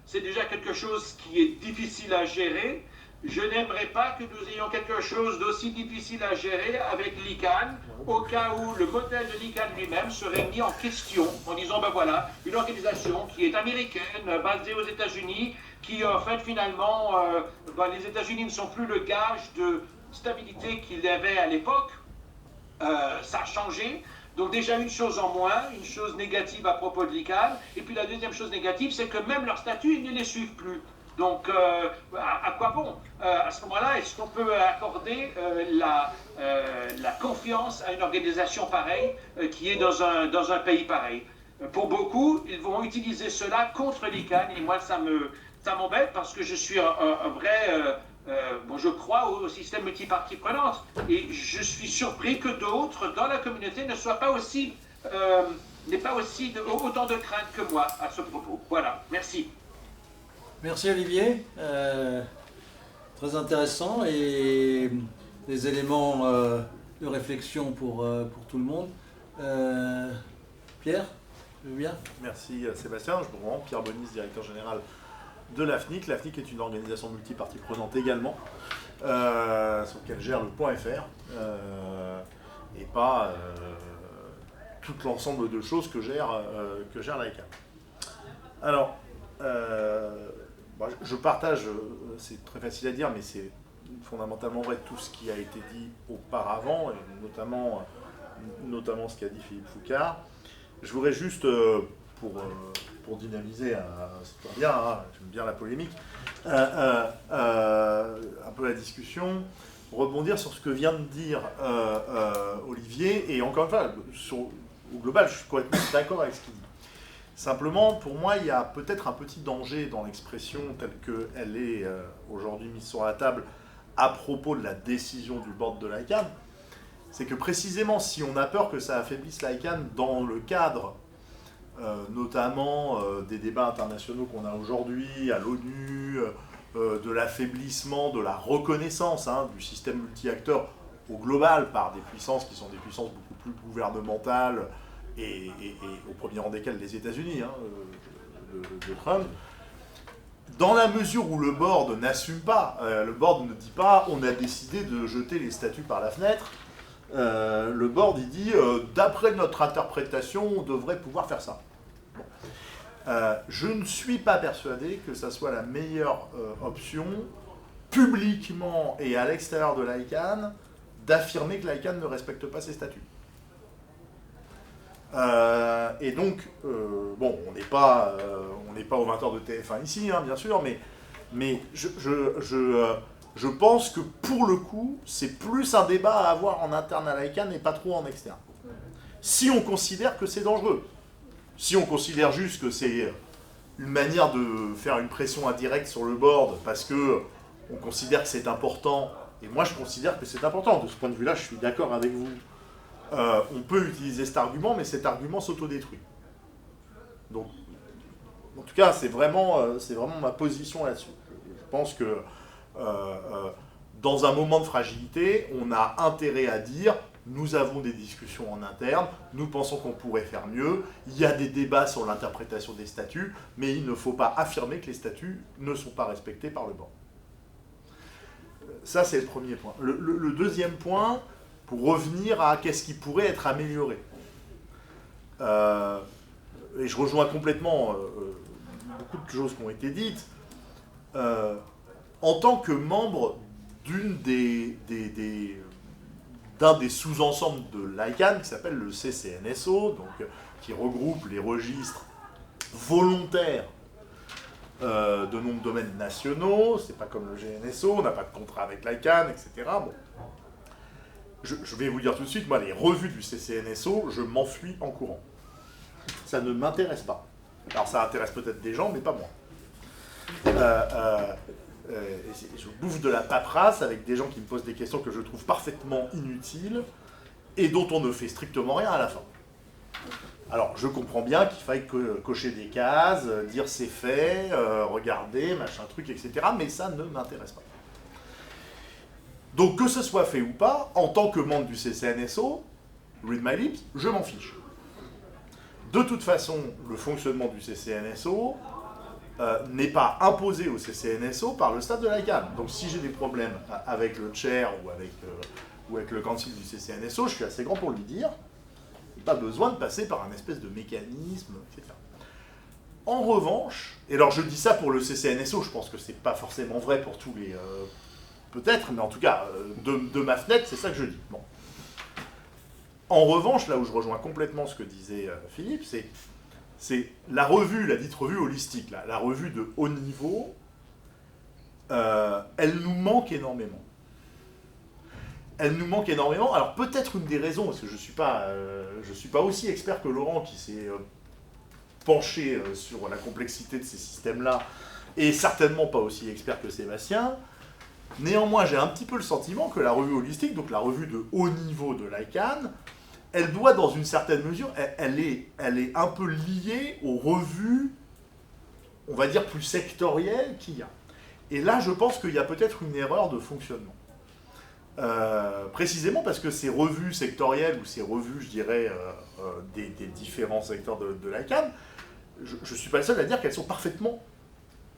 Speaker 3: c'est déjà quelque chose qui est difficile à gérer. Je n'aimerais pas que nous ayons quelque chose d'aussi difficile à gérer avec l'ICANN, au cas où le modèle de l'ICANN lui-même serait mis en question, en disant, ben voilà, une organisation qui est américaine, basée aux États-Unis, qui en fait finalement, les États-Unis ne sont plus le gage de stabilité qu'ils avaient à l'époque. Ça a changé. Donc déjà une chose en moins, une chose négative à propos de l'ICANN. Et puis la deuxième chose négative, c'est que même leurs statuts, ils ne les suivent plus. Donc à quoi bon? À ce moment-là, est-ce qu'on peut accorder la confiance à une organisation pareille qui est dans un pays pareil? Pour beaucoup, ils vont utiliser cela contre l'ICANN. Et moi, ça m'embête parce que je suis un vrai... je crois au système multipartie prenante et je suis surpris que d'autres dans la communauté ne soient pas aussi, n'aient pas aussi autant de crainte que moi à ce propos. Voilà, merci.
Speaker 1: Merci Olivier, très intéressant et des éléments de réflexion pour tout le monde. Pierre? Tu veux bien?
Speaker 4: Merci Sébastien. Je vous rends Pierre Bonis, directeur général de l'AFNIC. L'AFNIC est une organisation multipartie prenante également, sur laquelle gère le .fr, et pas tout l'ensemble de choses que gère l'ICANN. Alors, je partage, c'est très facile à dire, mais c'est fondamentalement vrai tout ce qui a été dit auparavant, et notamment ce qu'a dit Philippe Foucard. Je voudrais juste, pour dynamiser, c'est bien, hein, j'aime bien la polémique, un peu la discussion, rebondir sur ce que vient de dire Olivier, et encore une fois, au global, je suis complètement d'accord avec ce qu'il dit. Simplement, pour moi, il y a peut-être un petit danger dans l'expression telle qu'elle est aujourd'hui mise sur la table à propos de la décision du board de l'ICANN. C'est que précisément, si on a peur que ça affaiblisse l'ICANN dans le cadre, notamment des débats internationaux qu'on a aujourd'hui à l'ONU, de l'affaiblissement, de la reconnaissance du système multi-acteurs au global par des puissances qui sont des puissances beaucoup plus gouvernementales, et au premier rang desquelles les États-Unis, de Trump, dans la mesure où le board n'assume pas, le board ne dit pas « on a décidé de jeter les statuts par la fenêtre », le board il dit d'après notre interprétation on devrait pouvoir faire ça. Bon. Je ne suis pas persuadé que ça soit la meilleure option publiquement et à l'extérieur de l'ICANN d'affirmer que l'ICANN ne respecte pas ses statuts. Et donc, bon, on n'est pas au 20h de TF1 ici, bien sûr, mais je pense que pour le coup, c'est plus un débat à avoir en interne à l'ICANN et pas trop en externe. Si on considère que c'est dangereux, si on considère juste que c'est une manière de faire une pression indirecte sur le board parce que on considère que c'est important, et moi je considère que c'est important, de ce point de vue-là, je suis d'accord avec vous. On peut utiliser cet argument, mais cet argument s'autodétruit. Donc, en tout cas, c'est vraiment ma position là-dessus. Je pense que dans un moment de fragilité, on a intérêt à dire nous avons des discussions en interne, nous pensons qu'on pourrait faire mieux, il y a des débats sur l'interprétation des statuts, mais il ne faut pas affirmer que les statuts ne sont pas respectés par le banc. Ça, c'est le premier point. Le deuxième point, pour revenir à qu'est-ce qui pourrait être amélioré. Et je rejoins complètement beaucoup de choses qui ont été dites. En tant que membre d'un des sous-ensembles de l'ICANN, qui s'appelle le CCNSO, donc, qui regroupe les registres volontaires de nombreux domaines nationaux, c'est pas comme le GNSO, on n'a pas de contrat avec l'ICANN, etc. Bon. Je vais vous dire tout de suite, moi, les revues du CCNSO, je m'enfuis en courant. Ça ne m'intéresse pas. Alors, ça intéresse peut-être des gens, mais pas moi. Je bouffe de la paperasse avec des gens qui me posent des questions que je trouve parfaitement inutiles et dont on ne fait strictement rien à la fin. Alors, je comprends bien qu'il faille cocher des cases, dire c'est fait, regarder, machin truc, etc. Mais ça ne m'intéresse pas. Donc, que ce soit fait ou pas, en tant que membre du CCNSO, read my lips, je m'en fiche. De toute façon, le fonctionnement du CCNSO n'est pas imposé au CCNSO par le staff de l'ICANN. Donc, si j'ai des problèmes avec le chair ou avec le council du CCNSO, je suis assez grand pour lui dire. Pas besoin de passer par un espèce de mécanisme, etc. En revanche, et alors je dis ça pour le CCNSO, je pense que c'est pas forcément vrai pour tous les... peut-être, mais en tout cas, de ma fenêtre, c'est ça que je dis. Bon. En revanche, là où je rejoins complètement ce que disait Philippe, c'est la revue, la dite revue holistique, la revue de haut niveau, elle nous manque énormément. Elle nous manque énormément. Alors peut-être une des raisons, parce que je suis pas aussi expert que Laurent qui s'est penché sur la complexité de ces systèmes-là, et certainement pas aussi expert que Sébastien. Néanmoins, j'ai un petit peu le sentiment que la revue holistique, donc la revue de haut niveau de l'ICANN, elle doit, dans une certaine mesure, elle est un peu liée aux revues, on va dire, plus sectorielles qu'il y a. Et là, je pense qu'il y a peut-être une erreur de fonctionnement. précisément parce que ces revues sectorielles, ou ces revues, je dirais, des différents secteurs de l'ICANN, je ne suis pas le seul à dire qu'elles sont parfaitement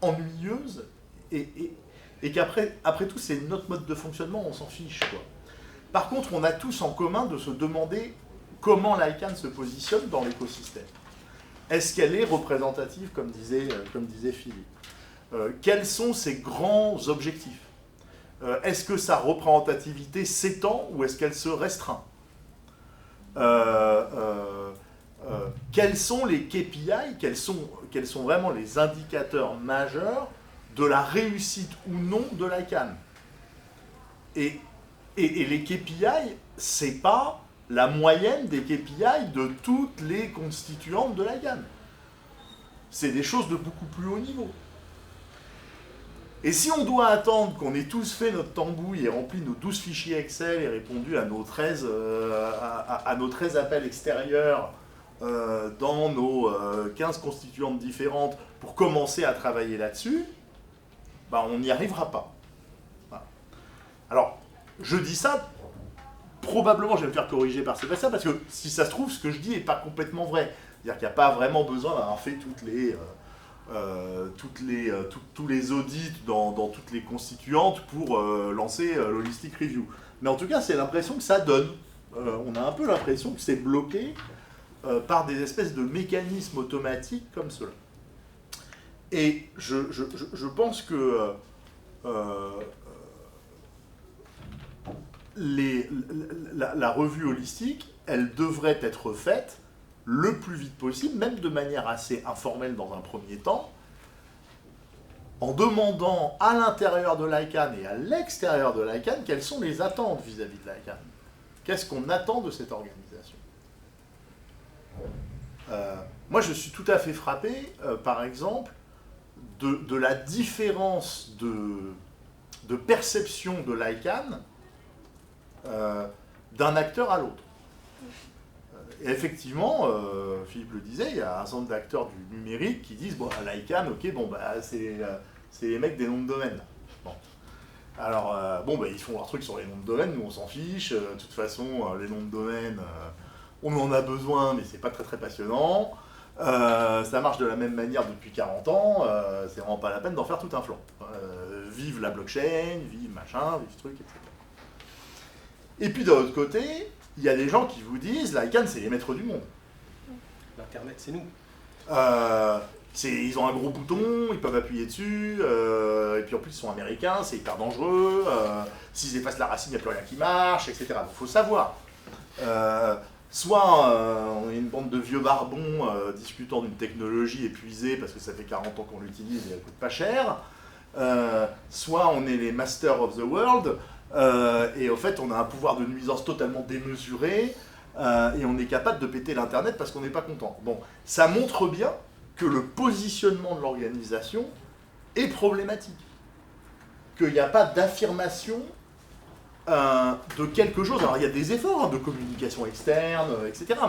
Speaker 4: ennuyeuses, et qu'après tout, c'est notre mode de fonctionnement, on s'en fiche, quoi. Par contre, on a tous en commun de se demander comment l'ICANN se positionne dans l'écosystème. Est-ce qu'elle est représentative, comme disait Philippe? Quels sont ses grands objectifs? Est-ce que sa représentativité s'étend ou est-ce qu'elle se restreint? Quels sont les KPI, quels sont vraiment les indicateurs majeurs de la réussite ou non de l'ICANN? Et les KPI, c'est pas la moyenne des KPI de toutes les constituantes de l'ICANN. C'est des choses de beaucoup plus haut niveau. Et si on doit attendre qu'on ait tous fait notre tambouille et rempli nos 12 fichiers Excel et répondu à nos 13 appels extérieurs dans nos 15 constituantes différentes pour commencer à travailler là-dessus, ben on n'y arrivera pas. Voilà. Alors, je dis ça, probablement je vais me faire corriger par Sébastien, parce que si ça se trouve, ce que je dis n'est pas complètement vrai. C'est-à-dire qu'il n'y a pas vraiment besoin d'avoir fait tous les audits dans toutes les constituantes pour lancer l'Holistic Review. Mais en tout cas, c'est l'impression que ça donne. On a un peu l'impression que c'est bloqué par des espèces de mécanismes automatiques comme cela. Et je pense que la revue holistique, elle devrait être faite le plus vite possible, même de manière assez informelle dans un premier temps, en demandant à l'intérieur de l'ICANN et à l'extérieur de l'ICANN quelles sont les attentes vis-à-vis de l'ICANN. Qu'est-ce qu'on attend de cette organisation? Moi, je suis tout à fait frappé, par exemple, de la différence de perception de l'ICANN d'un acteur à l'autre. Et effectivement, Philippe le disait, il y a un certain nombre d'acteurs du numérique qui disent bon, l'ICANN, ok, bon, bah, c'est les mecs des noms de domaine. Bon. Alors, ils font leur truc sur les noms de domaine, nous on s'en fiche. De toute façon, les noms de domaine, on en a besoin, mais c'est pas très très passionnant. Ça marche de la même manière depuis 40 ans, c'est vraiment pas la peine d'en faire tout un flanc. Vive la blockchain, vive machin, vive ce truc, etc. Et puis de l'autre côté, il y a des gens qui vous disent l'ICANN, c'est les maîtres du monde.
Speaker 5: L'Internet, c'est nous.
Speaker 4: Ils ont un gros bouton, ils peuvent appuyer dessus, et puis en plus ils sont américains, c'est hyper dangereux, s'ils effacent la racine, il n'y a plus rien qui marche, etc. Donc il faut savoir. Soit on est une bande de vieux barbons discutant d'une technologie épuisée parce que ça fait 40 ans qu'on l'utilise et elle coûte pas cher, soit on est les masters of the world, et en fait on a un pouvoir de nuisance totalement démesuré, et on est capable de péter l'internet parce qu'on n'est pas content. Bon, ça montre bien que le positionnement de l'organisation est problématique, qu'il n'y a pas d'affirmation de quelque chose. Alors il y a des efforts de communication externe, etc.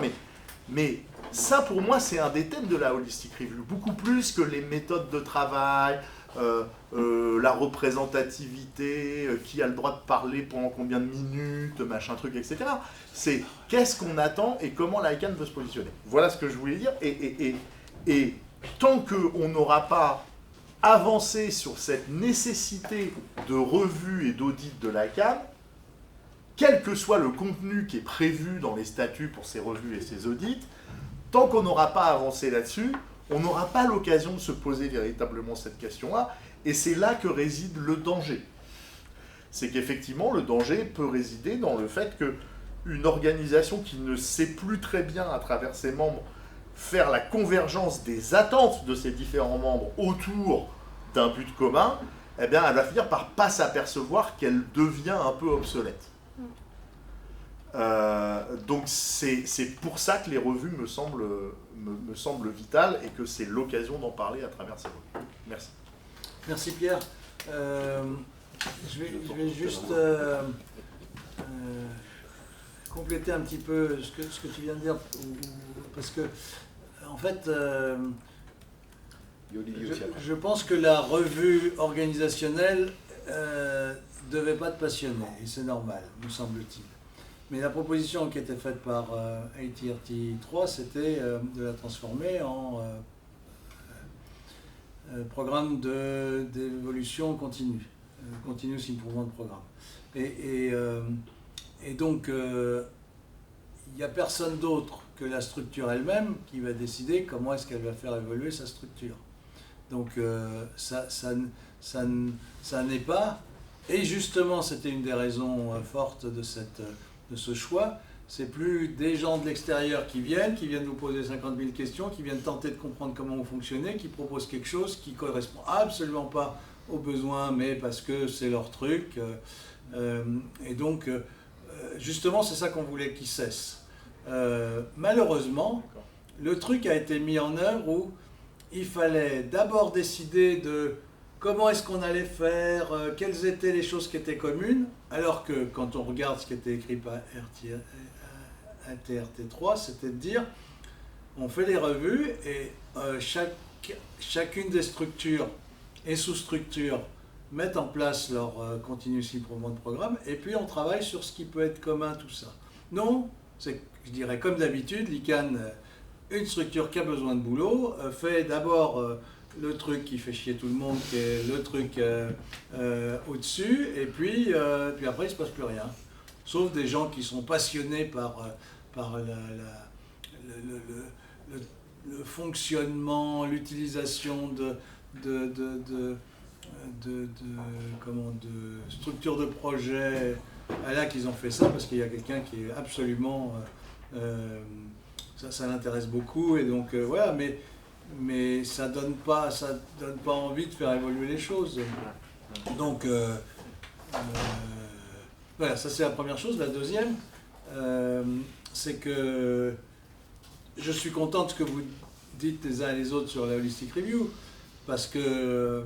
Speaker 4: Mais ça pour moi c'est un des thèmes de la Holistic Review, beaucoup plus que les méthodes de travail, la représentativité, qui a le droit de parler pendant combien de minutes, machin truc, etc. C'est qu'est-ce qu'on attend et comment l'ICANN veut se positionner. Voilà ce que je voulais dire. Et tant qu'on n'aura pas avancé sur cette nécessité de revue et d'audit de l'ICANN, quel que soit le contenu qui est prévu dans les statuts pour ces revues et ces audits, tant qu'on n'aura pas avancé là-dessus, on n'aura pas l'occasion de se poser véritablement cette question-là, et c'est là que réside le danger. C'est qu'effectivement, le danger peut résider dans le fait qu'une organisation qui ne sait plus très bien, à travers ses membres, faire la convergence des attentes de ses différents membres autour d'un but commun, eh bien, elle va finir par pas s'apercevoir qu'elle devient un peu obsolète. Donc c'est pour ça que les revues me semblent vitales et que c'est l'occasion d'en parler à travers ces revues. Merci.
Speaker 1: Merci Pierre. Je vais juste compléter un petit peu ce que tu viens de dire, parce que en fait, je pense que la revue organisationnelle devait pas te passionner, et c'est normal, me semble-t-il. Mais la proposition qui était faite par ATRT3, c'était de la transformer en programme d'évolution continue, Continuous Improvement Programme. Et donc, il n'y a personne d'autre que la structure elle-même qui va décider comment est-ce qu'elle va faire évoluer sa structure. Donc, ça n'est pas... Et justement, c'était une des raisons fortes de ce choix. C'est plus des gens de l'extérieur qui viennent vous poser 50 000 questions, qui viennent tenter de comprendre comment vous fonctionnez, qui proposent quelque chose qui ne correspond absolument pas aux besoins, mais parce que c'est leur truc. Et donc, justement, c'est ça qu'on voulait qu'ils cessent. Malheureusement, le truc a été mis en œuvre où il fallait d'abord décider de comment est-ce qu'on allait faire, quelles étaient les choses qui étaient communes, alors que quand on regarde ce qui était écrit par ATRT3, c'était de dire, on fait les revues et chacune des structures et sous-structures mettent en place leur Continuous Improvement Programme, et puis on travaille sur ce qui peut être commun, tout ça. Non, c'est, je dirais, comme d'habitude, l'ICANN, une structure qui a besoin de boulot, fait d'abord le truc qui fait chier tout le monde, qui est le truc au-dessus, et puis après il ne se passe plus rien. Sauf des gens qui sont passionnés par le fonctionnement, l'utilisation de structures de projet. Là qu'ils ont fait ça parce qu'il y a quelqu'un qui est absolument... ça l'intéresse beaucoup, et donc voilà, mais ça donne pas envie de faire évoluer les choses. Donc voilà, ça c'est la première chose. La deuxième, c'est que je suis content de ce que vous dites les uns et les autres sur la Holistic Review, parce que,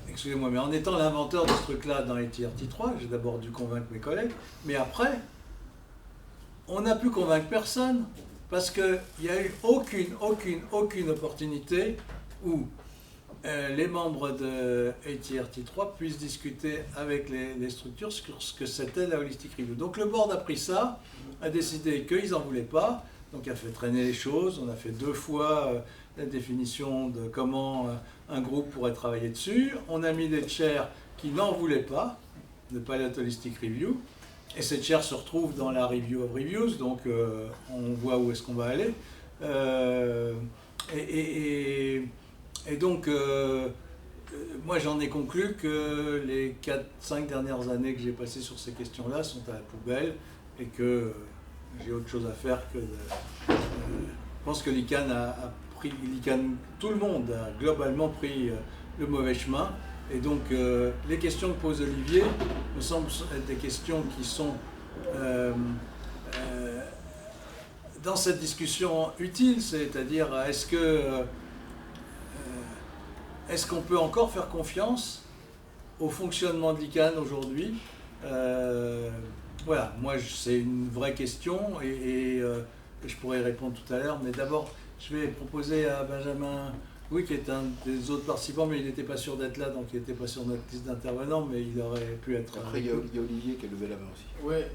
Speaker 1: excusez-moi, mais en étant l'inventeur de ce truc-là dans ATRT3, j'ai d'abord dû convaincre mes collègues, mais après, on n'a pu convaincre personne, parce qu'il n'y a eu aucune opportunité où les membres de ATRT3 puissent discuter avec les structures sur ce que c'était la Holistic Review. Donc le board a pris ça, a décidé qu'ils n'en voulaient pas, donc a fait traîner les choses. On a fait 2 fois la définition de comment un groupe pourrait travailler dessus. On a mis des chairs qui n'en voulaient pas, de Pilot Holistic Review, et cette chair se retrouve dans la Review of Reviews, donc on voit où est-ce qu'on va aller. Et donc, moi j'en ai conclu que les 4-5 dernières années que j'ai passées sur ces questions-là sont à la poubelle, et que j'ai autre chose à faire que de... je pense que l'ICANN tout le monde a globalement pris le mauvais chemin, et donc les questions que pose Olivier me semblent être des questions qui sont dans cette discussion utiles, c'est-à-dire est-ce qu'on peut encore faire confiance au fonctionnement de l'ICANN aujourd'hui? Voilà, moi c'est une vraie question, et je pourrais y répondre tout à l'heure, mais d'abord je vais proposer à Benjamin, oui, qui est un des autres participants, mais il n'était pas sûr d'être là, donc il n'était pas sur notre liste d'intervenants, mais il aurait pu être...
Speaker 2: Après il y a Olivier qui a levé la main aussi.
Speaker 7: Ouais.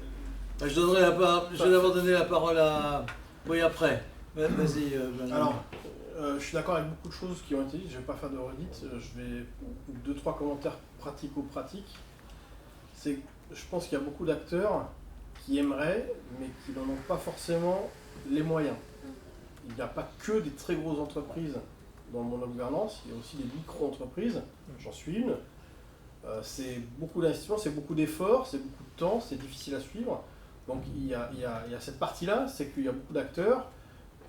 Speaker 1: Je vais d'abord donner la parole à... Oui, après. Vas-y, Benjamin.
Speaker 7: Alors, je suis d'accord avec beaucoup de choses qui ont été dites, je ne vais pas faire de redite, je vais 2-3 commentaires pratico-pratiques. Je pense qu'il y a beaucoup d'acteurs qui aimeraient, mais qui n'en ont pas forcément les moyens. Il n'y a pas que des très grosses entreprises dans le monde de la gouvernance, il y a aussi des micro-entreprises, j'en suis une. C'est beaucoup d'investissement, c'est beaucoup d'efforts, c'est beaucoup de temps, c'est difficile à suivre. Donc il y a cette partie-là, c'est qu'il y a beaucoup d'acteurs,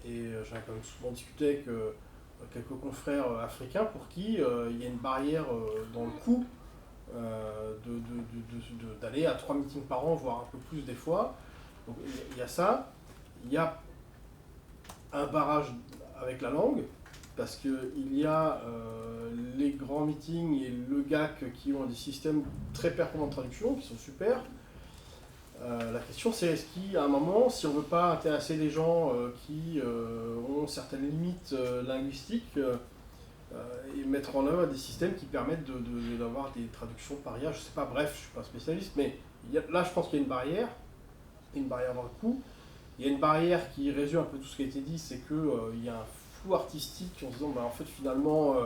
Speaker 7: et j'ai quand même souvent discuté avec quelques confrères africains pour qui il y a une barrière dans le coût d'aller à 3 meetings par an, voire un peu plus des fois. Donc il y a ça, il y a un barrage avec la langue, parce qu'il y a les grands meetings et le GAC qui ont des systèmes très performants de traduction, qui sont super. La question c'est, est-ce qu'à un moment, si on ne veut pas intéresser des gens qui ont certaines limites linguistiques, et mettre en œuvre des systèmes qui permettent d'avoir des traductions par IA. Je sais pas, bref, je suis pas spécialiste, mais là je pense qu'il y a une barrière dans le coup. Il y a une barrière qui résume un peu tout ce qui a été dit, c'est qu'il y a un flou artistique en se disant, en fait finalement,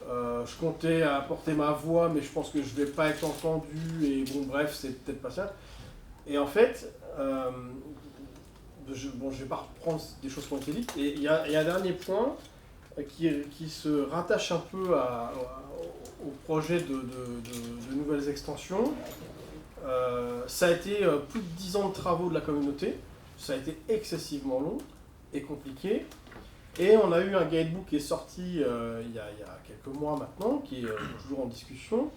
Speaker 7: je comptais apporter ma voix, mais je pense que je vais pas être entendu, et bon bref, c'est peut-être pas ça. Et en fait, je vais pas reprendre des choses qui ont été dites, et il y a un dernier point qui se rattache un peu au projet de nouvelles extensions. Ça a été plus de 10 ans de travaux de la communauté, ça a été excessivement long et compliqué, et on a eu un guidebook qui est sorti il y a quelques mois maintenant, qui est toujours en discussion,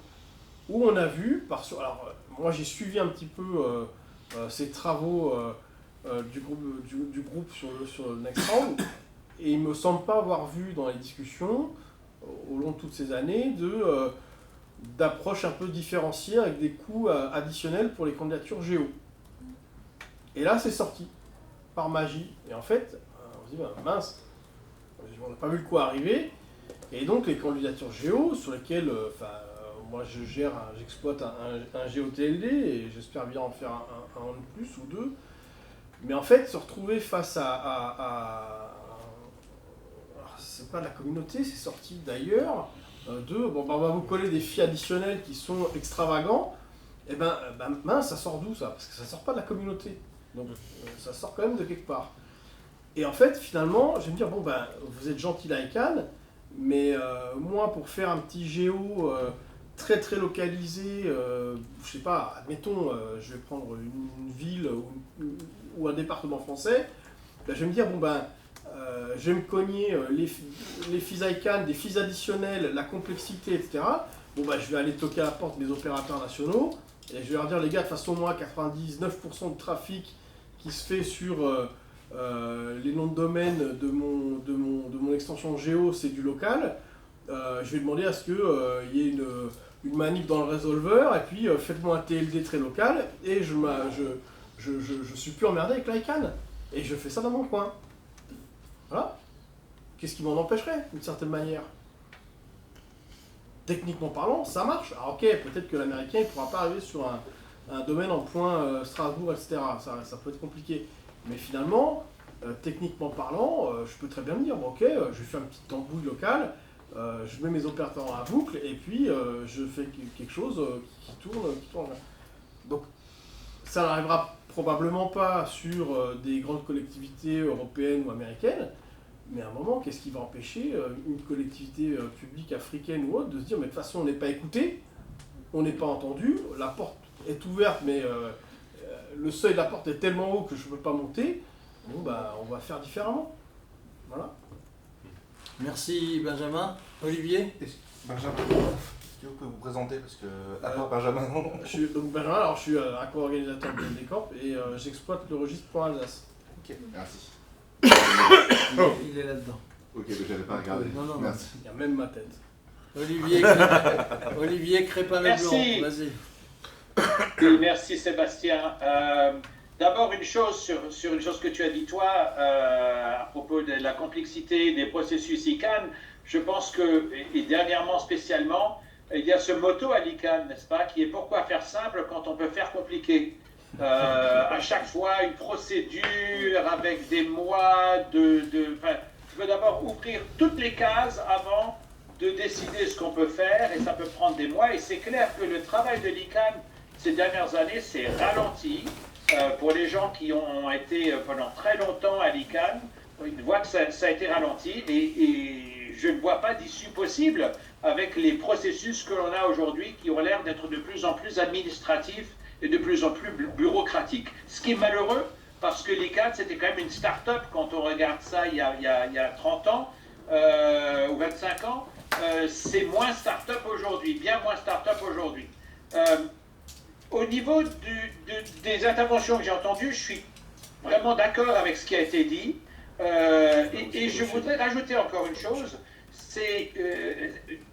Speaker 7: où on a vu, alors moi j'ai suivi un petit peu ces travaux du groupe sur le Next Round, et il ne me semble pas avoir vu dans les discussions, au long de toutes ces années, d'approche un peu différenciée avec des coûts additionnels pour les candidatures géo. Et là, c'est sorti, par magie. Et en fait, on se dit, mince, on n'a pas vu le coup arriver. Et donc, les candidatures géo, sur lesquelles moi j'exploite un GeoTLD, et j'espère bien en faire un de plus ou deux. Mais en fait, se retrouver face c'est pas de la communauté, c'est sorti d'ailleurs, on va vous coller des filles additionnels qui sont extravagants, et mince, ça sort d'où ça? Parce que ça sort pas de la communauté, donc ça sort quand même de quelque part. Et en fait, finalement, je vais me dire, vous êtes gentil l'ICANN, mais moi, pour faire un petit géo très très localisé, je sais pas, admettons, je vais prendre une ville ou un département français, je vais me dire, je vais me cogner les fees ICANN, des fees additionnels, la complexité, etc. Je vais aller toquer à la porte des opérateurs nationaux, et je vais leur dire, les gars, de toute façon, moi, 99% de trafic qui se fait sur les noms de domaine de mon extension géo, c'est du local. Je vais demander à ce qu'il y ait une manip dans le résolveur, et puis faites-moi un TLD très local, et je suis plus emmerdé avec l'ICANN. Et je fais ça dans mon coin. Voilà. Qu'est-ce qui m'en empêcherait, d'une certaine manière? Techniquement parlant, ça marche. Alors ok, peut-être que l'américain ne pourra pas arriver sur un domaine en point Strasbourg, etc. Ça peut être compliqué. Mais finalement, techniquement parlant, je peux très bien me dire, ok, je fais un petit tambouille local, je mets mes opérateurs dans la boucle, et puis je fais quelque chose qui tourne. Donc, ça n'arrivera probablement pas sur des grandes collectivités européennes ou américaines, mais à un moment, qu'est-ce qui va empêcher une collectivité publique africaine ou autre de se dire, mais de toute façon, on n'est pas écouté, on n'est pas entendu, la porte est ouverte, mais le seuil de la porte est tellement haut que je ne peux pas monter, on va faire différemment. Voilà.
Speaker 1: Merci Benjamin. Olivier?
Speaker 2: Benjamin, vous pouvez vous présenter, parce que à part Benjamin, non.
Speaker 7: Donc Benjamin, alors je suis un co-organisateur de BND Corp, et j'exploite le registre .Alsace.
Speaker 2: Ok, merci.
Speaker 1: Il est là-dedans.
Speaker 2: Ok, mais j'avais pas regardé.
Speaker 1: Non.
Speaker 2: Merci.
Speaker 7: Il y a même ma tête.
Speaker 1: Olivier Crépin-Leblanc, vas-y.
Speaker 3: Oui, merci Sébastien. D'abord, une chose sur une chose que tu as dit toi, à propos de la complexité des processus ICANN, je pense que, et dernièrement spécialement, il y a ce motto à l'ICANN, n'est-ce pas, qui est pourquoi faire simple quand on peut faire compliqué. À chaque fois, une procédure avec des mois tu veux d'abord ouvrir toutes les cases avant de décider ce qu'on peut faire, et ça peut prendre des mois, et c'est clair que le travail de l'ICANN ces dernières années s'est ralenti. Pour les gens qui ont été pendant très longtemps à l'ICANN, ils voient que ça a été ralenti, et je ne vois pas d'issue possible avec les processus que l'on a aujourd'hui qui ont l'air d'être de plus en plus administratifs et de plus en plus bureaucratiques. Ce qui est malheureux, parce que l'ICANN, c'était quand même une start-up quand on regarde ça il y a 30 ans ou 25 ans. C'est moins start-up aujourd'hui, bien moins start-up aujourd'hui. Au niveau des interventions que j'ai entendues, je suis vraiment d'accord avec ce qui a été dit. Et je voudrais rajouter encore une chose, c'est